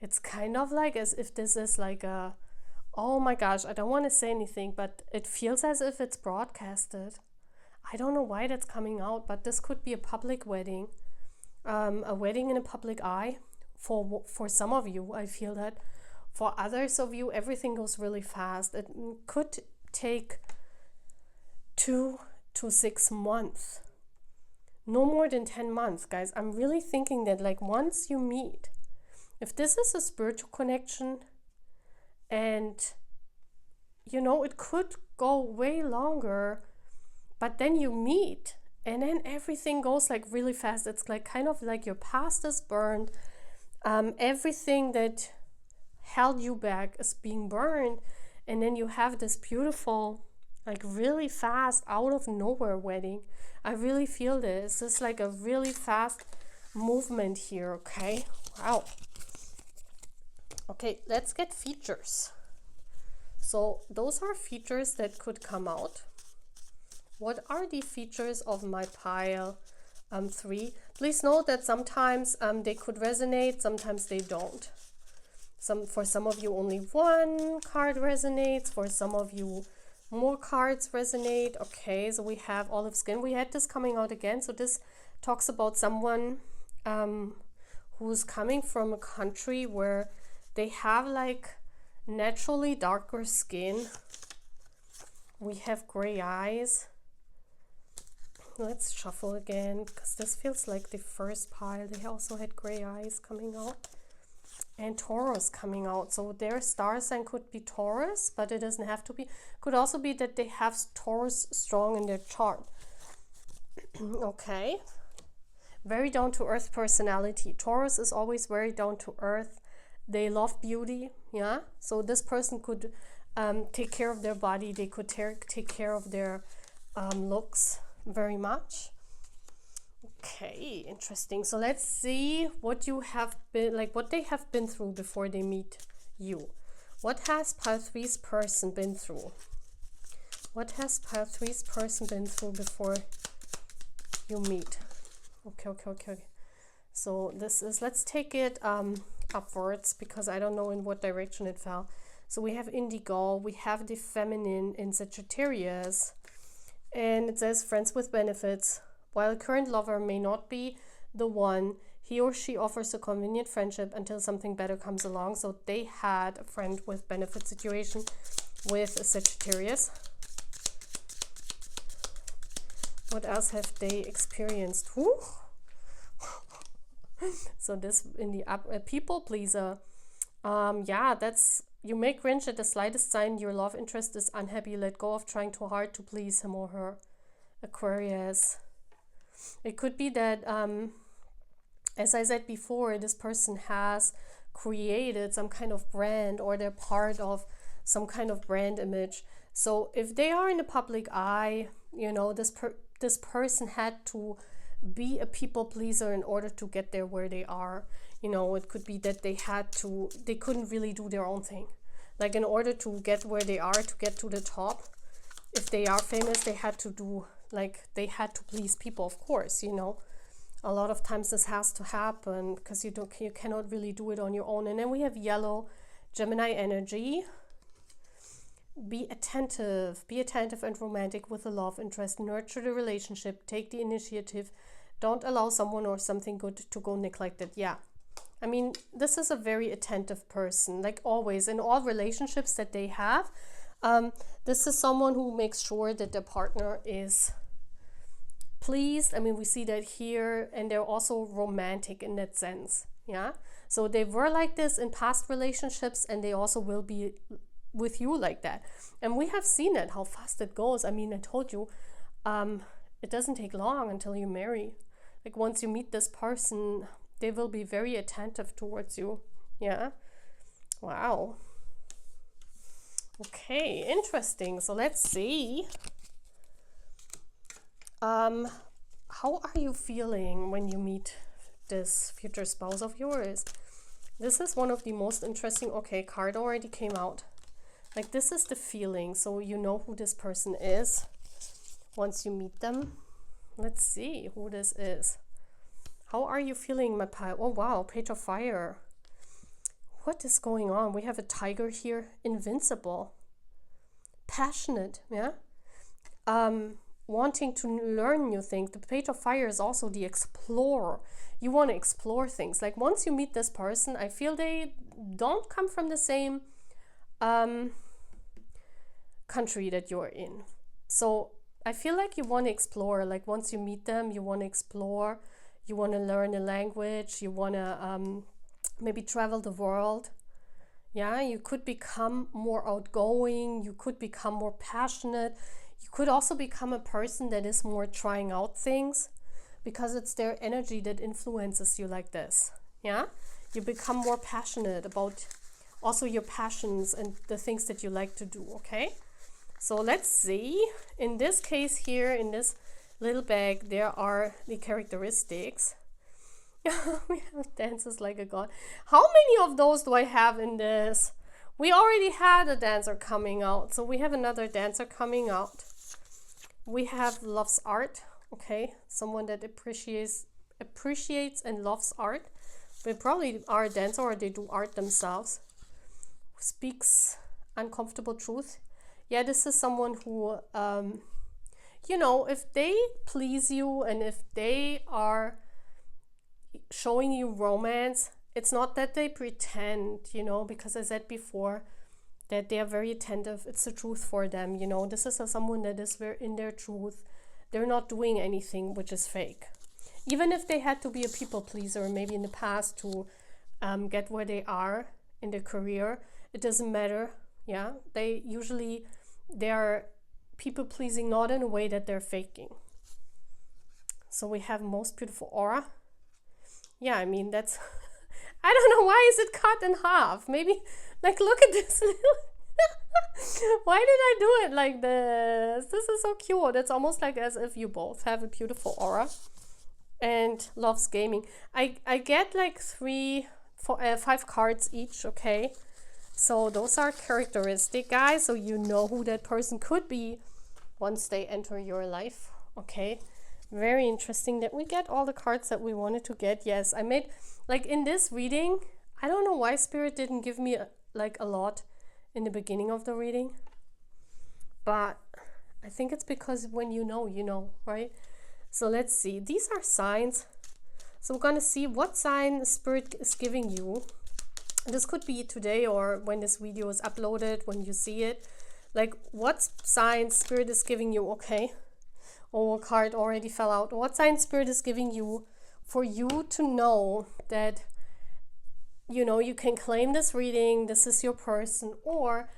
[SPEAKER 1] it's kind of like as if this is like a, oh my gosh, I don't want to say anything, but it feels as if it's broadcasted. I don't know why that's coming out, but this could be a public wedding. A wedding in a public eye. For some of you, I feel that. For others of you, everything goes really fast. It could take 2 to 6 months. No more than 10 months, guys. I'm really thinking that like once you meet, if this is a spiritual connection, and it could go way longer, but then you meet and then everything goes like really fast. It's like kind of like your past is burned. Everything that held you back is being burned, and then you have this beautiful, like really fast, out of nowhere wedding. I really feel this. It's like a really fast movement here. Okay, wow. Okay, let's get features. So those are features that could come out. What are the features of my pile 3? Please note that sometimes they could resonate, sometimes they don't. For some of you only one card resonates, for some of you more cards resonate. Okay, so we have olive skin. We had this coming out again. So this talks about someone who's coming from a country where they have like naturally darker skin. We have gray eyes. Let's shuffle again, because this feels like the first pile. They also had gray eyes coming out. And Taurus coming out. So their star sign could be Taurus, but it doesn't have to be. Could also be that they have Taurus strong in their chart. Okay. Very down-to-earth personality. Taurus is always very down-to-earth. They love beauty. Yeah. So this person could take care of their body. They could take care of their looks very much. Okay, interesting. So let's see what you have been, like what they have been through before they meet you. What has pile 3's person been through? What has pile 3's person been through before you meet? Okay. So this is, let's take it upwards, because I don't know in what direction it fell. So we have indigo, we have the feminine in Sagittarius, and it says friends with benefits. While a current lover may not be the one, he or she offers a convenient friendship until something better comes along. So they had a friend with benefit situation with a Sagittarius. What else have they experienced? Woo! So this in the people pleaser. Yeah, that's, you may cringe at the slightest sign your love interest is unhappy. Let go of trying too hard to please him or her. Aquarius. It could be that, as I said before, this person has created some kind of brand, or they're part of some kind of brand image. So if they are in the public eye, you know, this person had to be a people pleaser in order to get there where they are. You know, it could be that they couldn't really do their own thing. Like in order to get where they are, to get to the top, if they are famous, they had to do, like, they had to please people, of course, you know. A lot of times this has to happen because you cannot really do it on your own. And then we have yellow, Gemini energy. Be attentive and romantic with a love interest. Nurture the relationship, take the initiative. Don't allow someone or something good to go neglected. Yeah, I mean, this is a very attentive person, like always in all relationships that they have. This is someone who makes sure that their partner is pleased. I mean, we see that here, and they're also romantic in that sense. Yeah, so they were like this in past relationships, and they also will be with you like that. And we have seen it, how fast it goes. I mean, I told you, it doesn't take long until you marry. Like once you meet this person, they will be very attentive towards you. Yeah, wow. Okay, interesting. So let's see. How are you feeling when you meet this future spouse of yours? This is one of the most interesting. Okay, card already came out. Like this is the feeling. So you know who this person is once you meet them. Let's see who this is. How are you feeling, my pile? Oh wow, Page of Fire. What is going on? We have a tiger here. Invincible. Passionate, yeah? Wanting to learn new things. The Page of Fire is also the explorer. You want to explore things. Like once you meet this person, I feel they don't come from the same country that you're in. So I feel like you want to explore. Like once you meet them, you want to explore. You want to learn a language. You want to maybe travel the world. Yeah, you could become more outgoing. You could become more passionate. You could also become a person that is more trying out things because it's their energy that influences you like this. Yeah, you become more passionate about also your passions and the things that you like to do. Okay, so let's see. In this case here, in this little bag, there are the characteristics. We have dances like a god. How many of those do I have in this? We already had a dancer coming out, so we have another dancer coming out. We have loves art. Okay, someone that appreciates and loves art. They probably are a dancer or they do art themselves. Speaks uncomfortable truth. Yeah, this is someone who, you know, if they please you and if they are showing you romance, it's not that they pretend, you know, because I said before that they are very attentive. It's the truth for them, you know. This is someone that is very in their truth. They're not doing anything which is fake. Even if they had to be a people pleaser maybe in the past to get where they are in their career, it doesn't matter. Yeah, they're people pleasing, not in a way that they're faking. So we have most beautiful aura. Yeah, I mean, that's I don't know, why is it cut in half? Maybe, like, look at this little why did I do it like this? This is so cute. It's almost like as if you both have a beautiful aura and loves gaming. I get like 5 cards each. Okay, so those are characteristic, guys, so you know who that person could be once they enter your life. Okay, very interesting that we get all the cards that we wanted to get. Yes, I made, like, in this reading, I don't know why Spirit didn't give me a lot in the beginning of the reading, but I think it's because when you know, right? So let's see, these are signs. So we're gonna see what sign Spirit is giving you. This could be today or when this video is uploaded, when you see it, like what sign Spirit is giving you. Okay, oh, a card already fell out. What sign Spirit is giving you for you to know that, you know, you can claim this reading, this is your person, or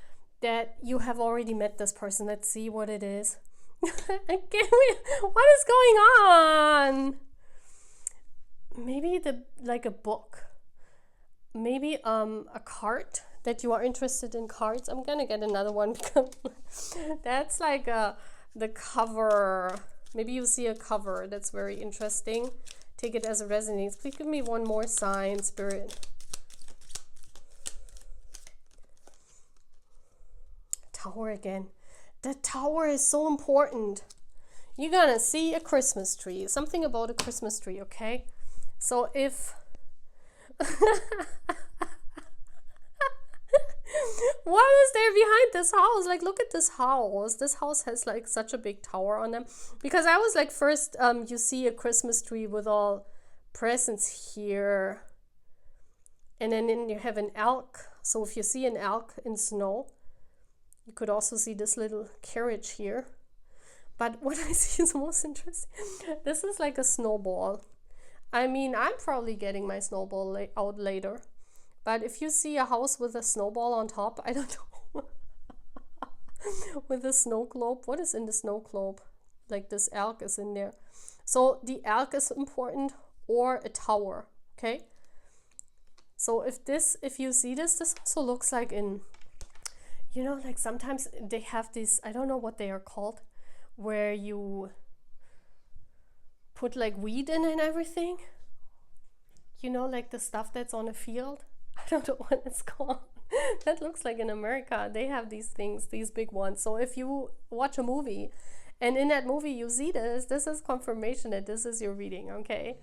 [SPEAKER 1] that you have already met this person. Let's see what it is. What is going on? Maybe like a book, maybe a card, that you are interested in cards. I'm gonna get another one because that's like the cover. Maybe you see a cover that's very interesting. Take it as it resonates. Please give me one more sign, Spirit. Tower again. The tower is so important. You're gonna see a Christmas tree. Something about a Christmas tree, okay? So if what is there behind this house? Like, look at this house. This house has like such a big tower on them. Because I was like, first you see a Christmas tree with all presents here. And then you have an elk. So if you see an elk in snow, you could also see this little carriage here. But what I see is most interesting. This is like a snowball. I mean, I'm probably getting my snowball out later. But if you see a house with a snowball on top, I don't know. With a snow globe. What is in the snow globe? Like this elk is in there. So the elk is important, or a tower. Okay. So if you see this also looks like in, you know, like sometimes they have these, I don't know what they are called, where you put like weed in and everything. You know, like the stuff that's on a field. I don't know what it's called. That looks like in America. They have these things, these big ones. So if you watch a movie and in that movie you see this is confirmation that this is your reading, okay?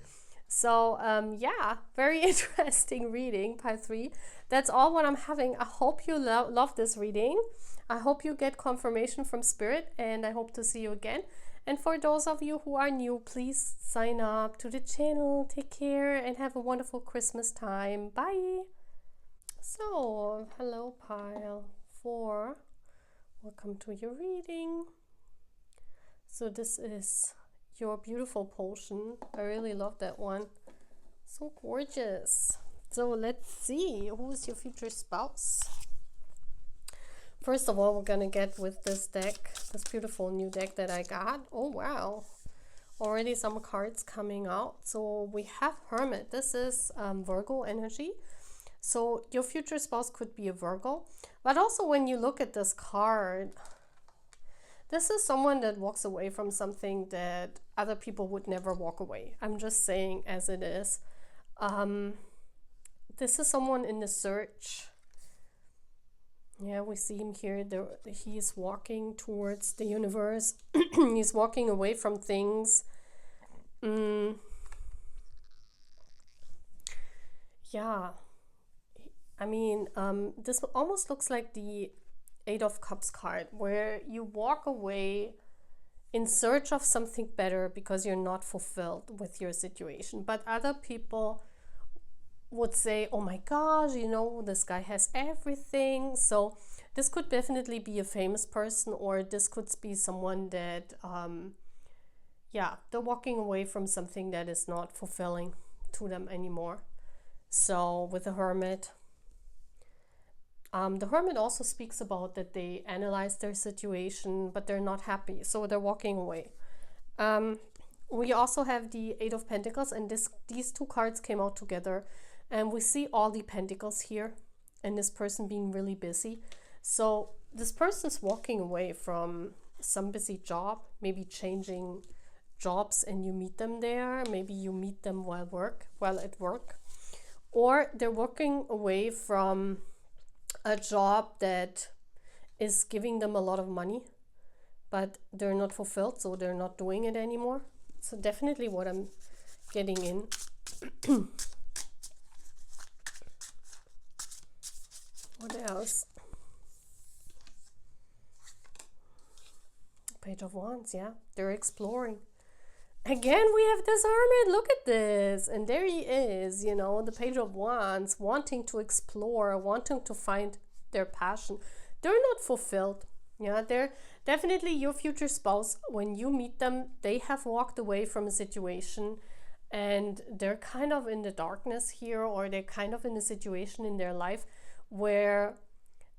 [SPEAKER 1] So yeah, very interesting reading, part 3. That's all what I'm having. I hope you love this reading. I hope you get confirmation from Spirit, and I hope to see you again. And for those of you who are new, please sign up to the channel. Take care and have a wonderful Christmas time. Bye. So, hello pile 4. Welcome to your reading. So this is your beautiful potion. I really love that one. So gorgeous. So let's see, who's your future spouse? First of all, we're gonna get with this deck this beautiful new deck that I got. Oh, wow. Already some cards coming out. So we have Hermit. This is Virgo energy. So your future spouse could be a Virgo. But also when you look at this card, this is someone that walks away from something that other people would never walk away. I'm just saying as it is. This is someone in the search. Yeah, we see him here. He's walking towards the universe. He's walking away from things. Yeah. I mean, this almost looks like the Eight of Cups card, where you walk away in search of something better because you're not fulfilled with your situation. But other people would say, oh my gosh, you know, this guy has everything. So this could definitely be a famous person, or this could be someone that yeah, they're walking away from something that is not fulfilling to them anymore. So with the Hermit, the Hermit also speaks about that they analyze their situation, but they're not happy, so they're walking away. We also have the Eight of Pentacles, and these two cards came out together. And we see all the pentacles here, and this person being really busy. So this person's walking away from some busy job, maybe changing jobs and you meet them there. Maybe you meet them while at work. Or they're walking away from a job that is giving them a lot of money, but they're not fulfilled, so they're not doing it anymore. So definitely what I'm getting in. What else? Page of Wands, yeah. They're exploring. Again, we have this Hermit. Look at this. And there he is, you know, the Page of Wands, wanting to explore, wanting to find their passion. They're not fulfilled. Yeah, they're definitely your future spouse. When you meet them, they have walked away from a situation and they're kind of in the darkness here, or they're kind of in a situation in their life where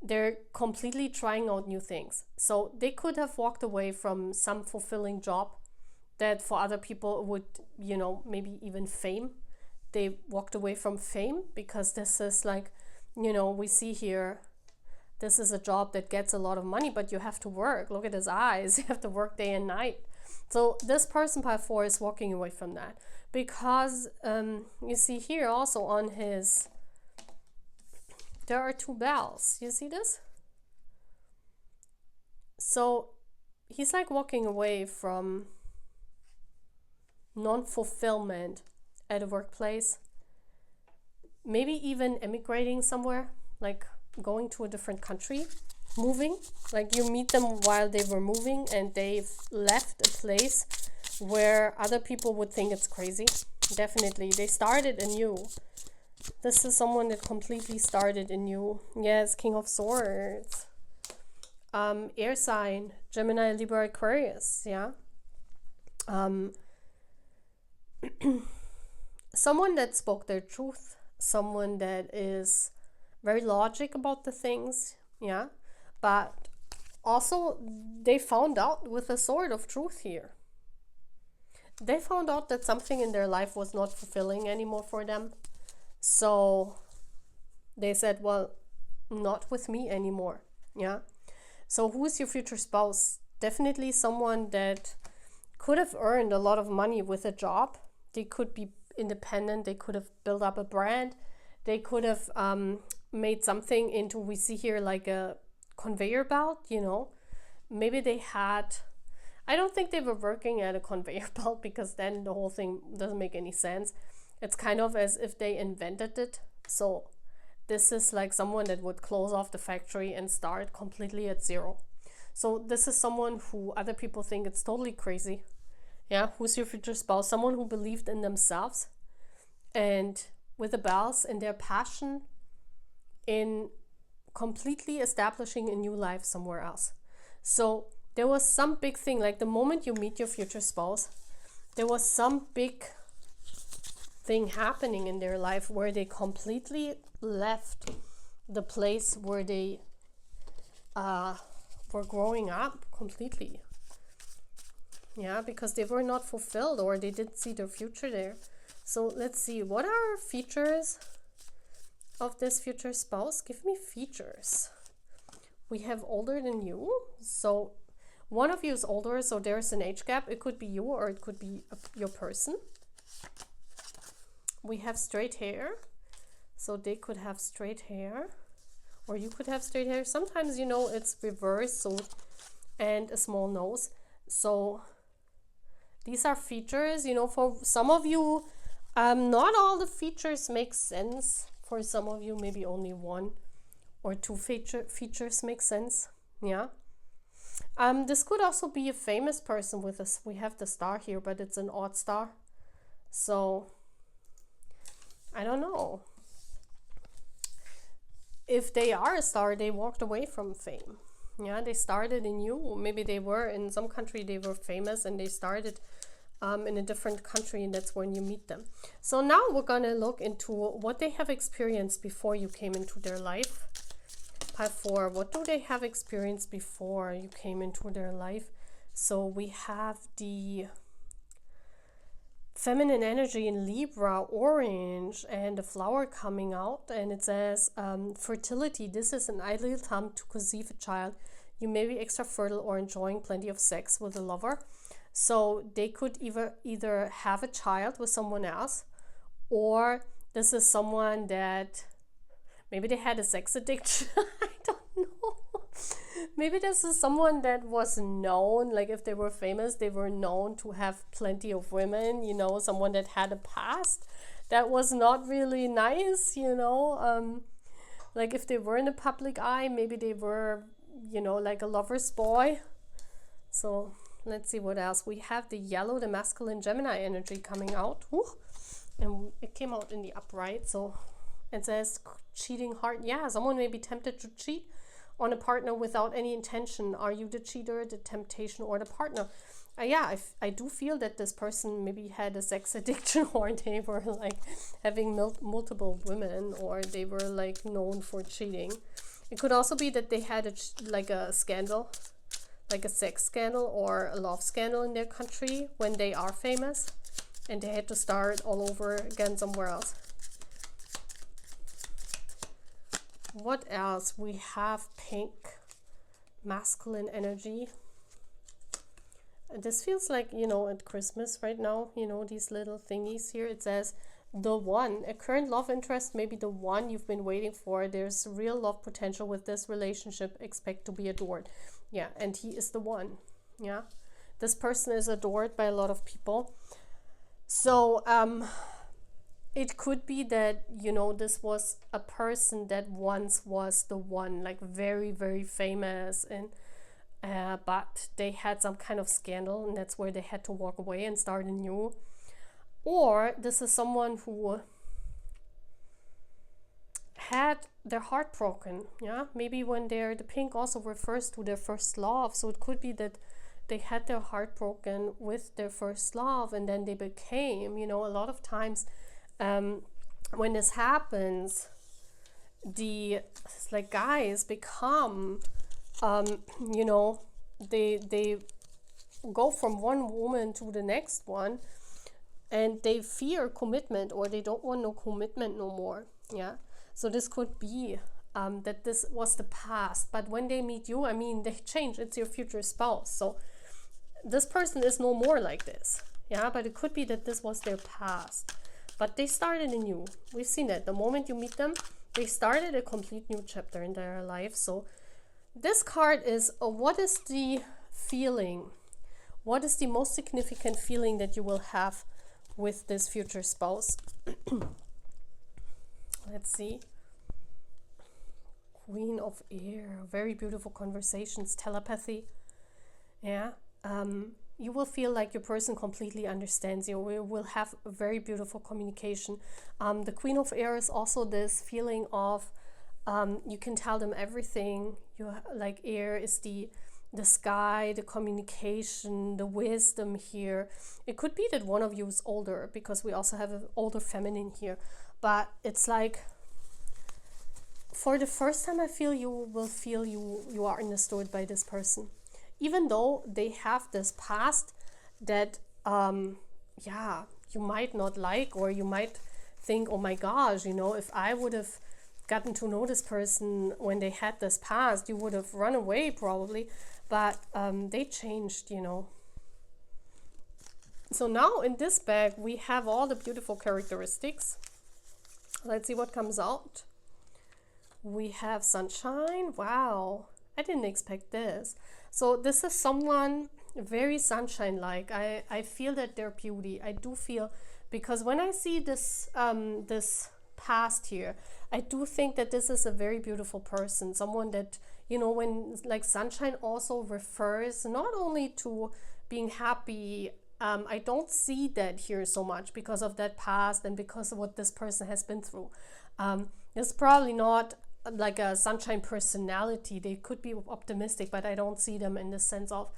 [SPEAKER 1] they're completely trying out new things. So they could have walked away from some fulfilling job that for other people would, you know, maybe even fame. They walked away from fame because this is like, you know, we see here, this is a job that gets a lot of money, but you have to work. Look at his eyes. You have to work day and night. So this person by 4 is walking away from that because you see here also on his, there are 2 bells. You see this? So he's like walking away from non-fulfillment at a workplace. Maybe even emigrating somewhere, like going to a different country, moving. Like you meet them while they were moving and they've left a place where other people would think it's crazy. Definitely. They started anew. This is someone that completely started anew. Yes, King of Swords. Air sign, Gemini, Libra, Aquarius. Yeah. Someone that spoke their truth. Someone that is very logic about the things. Yeah. But also they found out with a sword of truth here. They found out that something in their life was not fulfilling anymore for them. So they said, well, not with me anymore. Yeah. So who's your future spouse? Definitely someone that could have earned a lot of money with a job. They could be independent. They could have built up a brand. They could have made something into, we see here, like a conveyor belt, you know. Maybe they had, I don't think they were working at a conveyor belt because then the whole thing doesn't make any sense. It's kind of as if they invented it. So this is like someone that would close off the factory and start completely at zero. So this is someone who other people think it's totally crazy. Yeah, who's your future spouse? Someone who believed in themselves and with the bells and their passion in completely establishing a new life somewhere else. So there was some big thing, like the moment you meet your future spouse, there was some big thing happening in their life where they completely left the place where they were for growing up completely. Yeah, because they were not fulfilled or they didn't see their future there. So let's see, what are features of this future spouse? Give me features. We have older than you. So one of you is older, so there's an age gap. It could be you or it could be your person. We have straight hair. So they could have straight hair. Or you could have straight hair. Sometimes, you know, it's reversed. So, and a small nose. So these are features, you know, for some of you, not all the features make sense. For some of you, maybe only one or two features make sense. Yeah. This could also be a famous person with us. We have the star here, but it's an odd star. So, I don't know. If they are a star, they walked away from fame. Yeah, they started in you. Maybe they were in some country, they were famous and they started in a different country, and that's when you meet them. So now we're gonna look into what they have experienced before you came into their life. Pile 4, what do they have experienced before you came into their life? So we have the feminine energy in Libra, orange, and the flower coming out, and it says fertility. This is an ideal time to conceive a child. You may be extra fertile or enjoying plenty of sex with a lover. So they could either have a child with someone else, or this is someone that maybe they had a sex addiction. I don't know. Maybe this is someone that was known, like if they were famous, they were known to have plenty of women, you know, someone that had a past that was not really nice, you know. Like if they were in the public eye, maybe they were, you know, like a lover's boy. So let's see what else. We have the yellow, the masculine Gemini energy coming out. Ooh. And it came out in the upright. So it says cheating heart. Yeah, someone may be tempted to cheat on a partner without any intention. Are you the cheater, the temptation, or the partner? Yeah, I do feel that this person maybe had a sex addiction, or they were like having multiple women, or they were like known for cheating. It could also be that they had like a scandal, like a sex scandal or a love scandal in their country when they are famous, and they had to start all over again somewhere else. What else? We have pink, masculine energy. This feels like, you know, at Christmas right now, you know, these little thingies here. It says the one, a current love interest, maybe the one you've been waiting for. There's real love potential with this relationship. Expect to be adored. Yeah, and he is the one. Yeah, this person is adored by a lot of people. So it could be that, you know, this was a person that once was the one, like very, very famous, and but they had some kind of scandal, and that's where they had to walk away and start anew. Or this is someone who had their heart broken. Yeah, maybe when the pink also refers to their first love, so it could be that they had their heart broken with their first love, and then they became, you know, a lot of times when this happens, the like guys become you know, they go from one woman to the next one, and they fear commitment, or they don't want no commitment no more. Yeah, so this could be that this was the past, but when they meet you, I mean, they change. It's your future spouse, so this person is no more like this. Yeah, but it could be that this was their past, but they started anew. We've seen that the moment you meet them, they started a complete new chapter in their life. So this card is what is the feeling? What is the most significant feeling that you will have with this future spouse? Let's see. Queen of Air, very beautiful conversations, telepathy. Yeah. You will feel like your person completely understands you. We will have a very beautiful communication. The Queen of Air is also this feeling of you can tell them everything. You like, air is the sky, the communication, the wisdom here. It could be that one of you is older, because we also have an older feminine here, but it's like for the first time, I feel you will feel you are understood by this person, even though they have this past that yeah, you might not like, or you might think, oh my gosh, you know, if I would have gotten to know this person when they had this past, you would have run away probably. But they changed, you know. So now in this bag we have all the beautiful characteristics. Let's see what comes out. We have sunshine. Wow, I didn't expect this. So this is someone very sunshine-like. I feel that their beauty. I do feel, because when I see this this past here, I do think that this is a very beautiful person. Someone that, you know, when like sunshine also refers not only to being happy. I don't see that here so much because of that past and because of what this person has been through. It's probably not like a sunshine personality. They could be optimistic, but I don't see them in the sense of,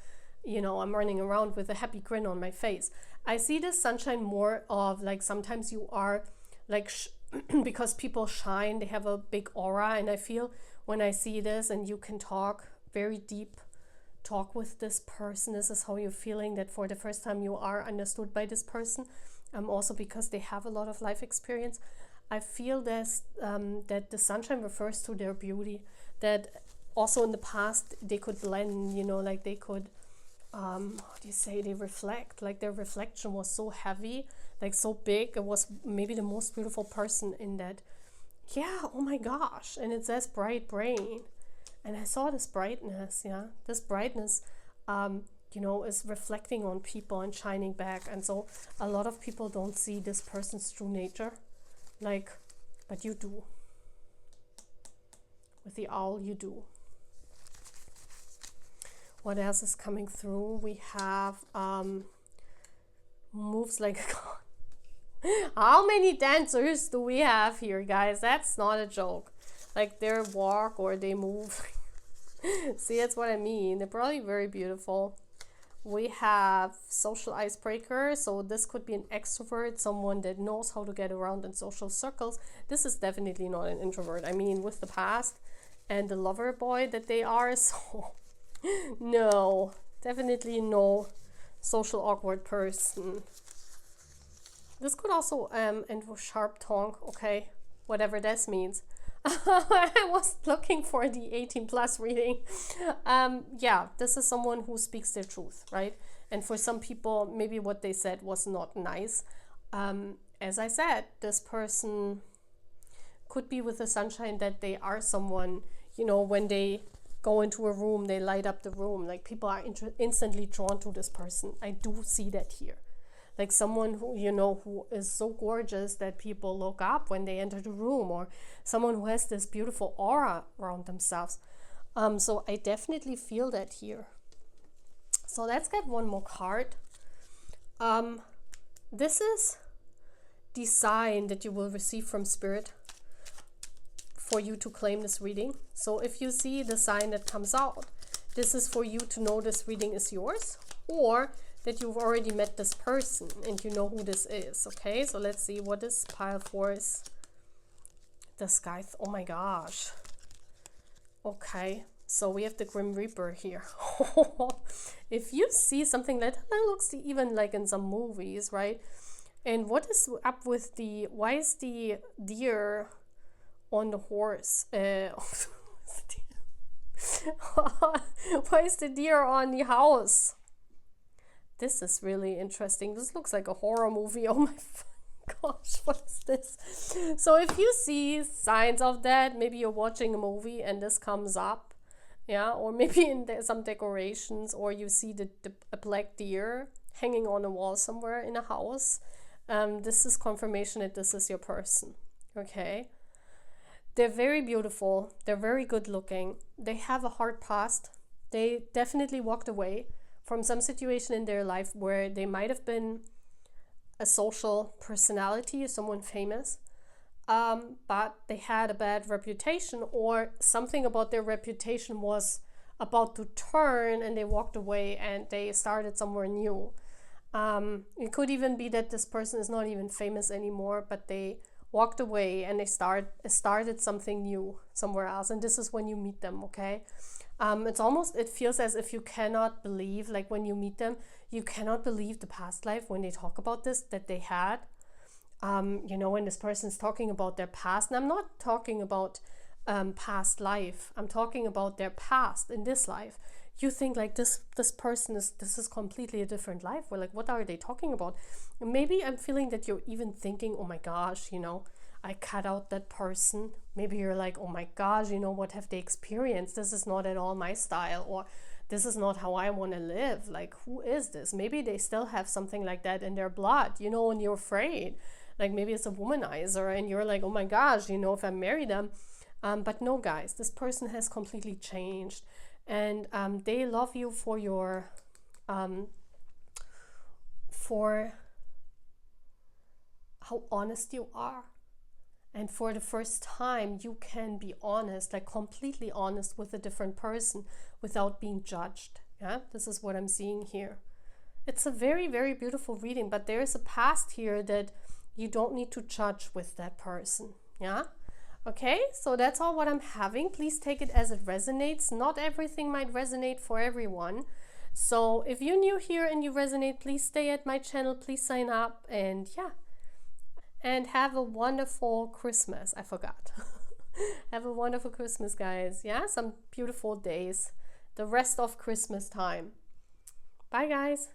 [SPEAKER 1] you know, I'm running around with a happy grin on my face. I see this sunshine more of like sometimes you are like because people shine, they have a big aura, and I feel when I see this and you can talk very deep talk with this person, this is how you're feeling, that for the first time you are understood by this person. Also because they have a lot of life experience. I feel this that the sunshine refers to their beauty, that also in the past they could blend, you know, like they could how do you say, they reflect, like their reflection was so heavy, like so big. It was maybe the most beautiful person in that. Yeah, oh my gosh. And it says bright brain, and I saw this brightness. Yeah, this brightness you know, is reflecting on people and shining back. And so a lot of people don't see this person's true nature, like, but you do. With the owl, you do. What else is coming through? We have moves like a god. How many dancers do we have here, guys? That's not a joke. Like their walk or they move. See, that's what I mean. They're probably very beautiful. We have social icebreaker. So this could be an extrovert, someone that knows how to get around in social circles. This is definitely not an introvert. I mean, with the past and the lover boy that they are, so no, definitely no social awkward person. This could also end with sharp tongue. Okay, whatever this means. I was looking for the 18+ reading. Yeah, this is someone who speaks their truth, right? And for some people, maybe what they said was not nice. As I said, this person could be with the sunshine that they are someone, you know, when they go into a room, they light up the room. Like people are instantly drawn to this person. I do see that here. Like someone who, you know, who is so gorgeous that people look up when they enter the room, or someone who has this beautiful aura around themselves. So I definitely feel that here. So let's get one more card. This is the sign that you will receive from Spirit for you to claim this reading. So if you see the sign that comes out, this is for you to know this reading is yours, or that you've already met this person and you know who this is. Okay, so let's see what is pile 4 is. The sky. Oh my gosh. Okay, so we have the Grim Reaper here. If you see something that looks even like in some movies, right? And what is up with the, why is the deer on the horse? Why is the deer on the house? This is really interesting. This looks like a horror movie. Oh my gosh, what is this? So if you see signs of that, maybe you're watching a movie and this comes up, yeah, or maybe in some decorations, or you see a black deer hanging on a wall somewhere in a house. This is confirmation that this is your person. Okay, they're very beautiful. They're very good looking. They have a hard past. They definitely walked away from some situation in their life where they might have been a social personality, someone famous, but they had a bad reputation, or something about their reputation was about to turn and they walked away and they started somewhere new. It could even be that this person is not even famous anymore, but they walked away and they started something new somewhere else, and this is when you meet them. Okay, it feels as if you cannot believe, like when you meet them, you cannot believe the past life when they talk about this that they had. When this person's talking about their past, and I'm not talking about past life, I'm talking about their past in this life. You think like this person this is completely a different life. Well, like, what are they talking about? And maybe I'm feeling that you're even thinking, oh my gosh, I cut out that person. Maybe you're like, oh my gosh, what have they experienced? This is not at all my style, or this is not how I want to live. Like, who is this? Maybe they still have something like that in their blood, and you're afraid. Like, maybe it's a womanizer and you're like, oh my gosh, if I marry them. But no, guys, this person has completely changed. And they love you for your, for how honest you are. And for the first time, you can be honest, like completely honest with a different person without being judged. Yeah, this is what I'm seeing here. It's a very, very beautiful reading, but there is a past here that you don't need to judge with that person. Yeah. Okay, so that's all what I'm having. Please take it as it resonates. Not everything might resonate for everyone. So if you're new here and you resonate, please stay at my channel. Please sign up, and yeah. And have a wonderful Christmas. I forgot. Have a wonderful Christmas, guys. Yeah, some beautiful days. The rest of Christmas time. Bye, guys.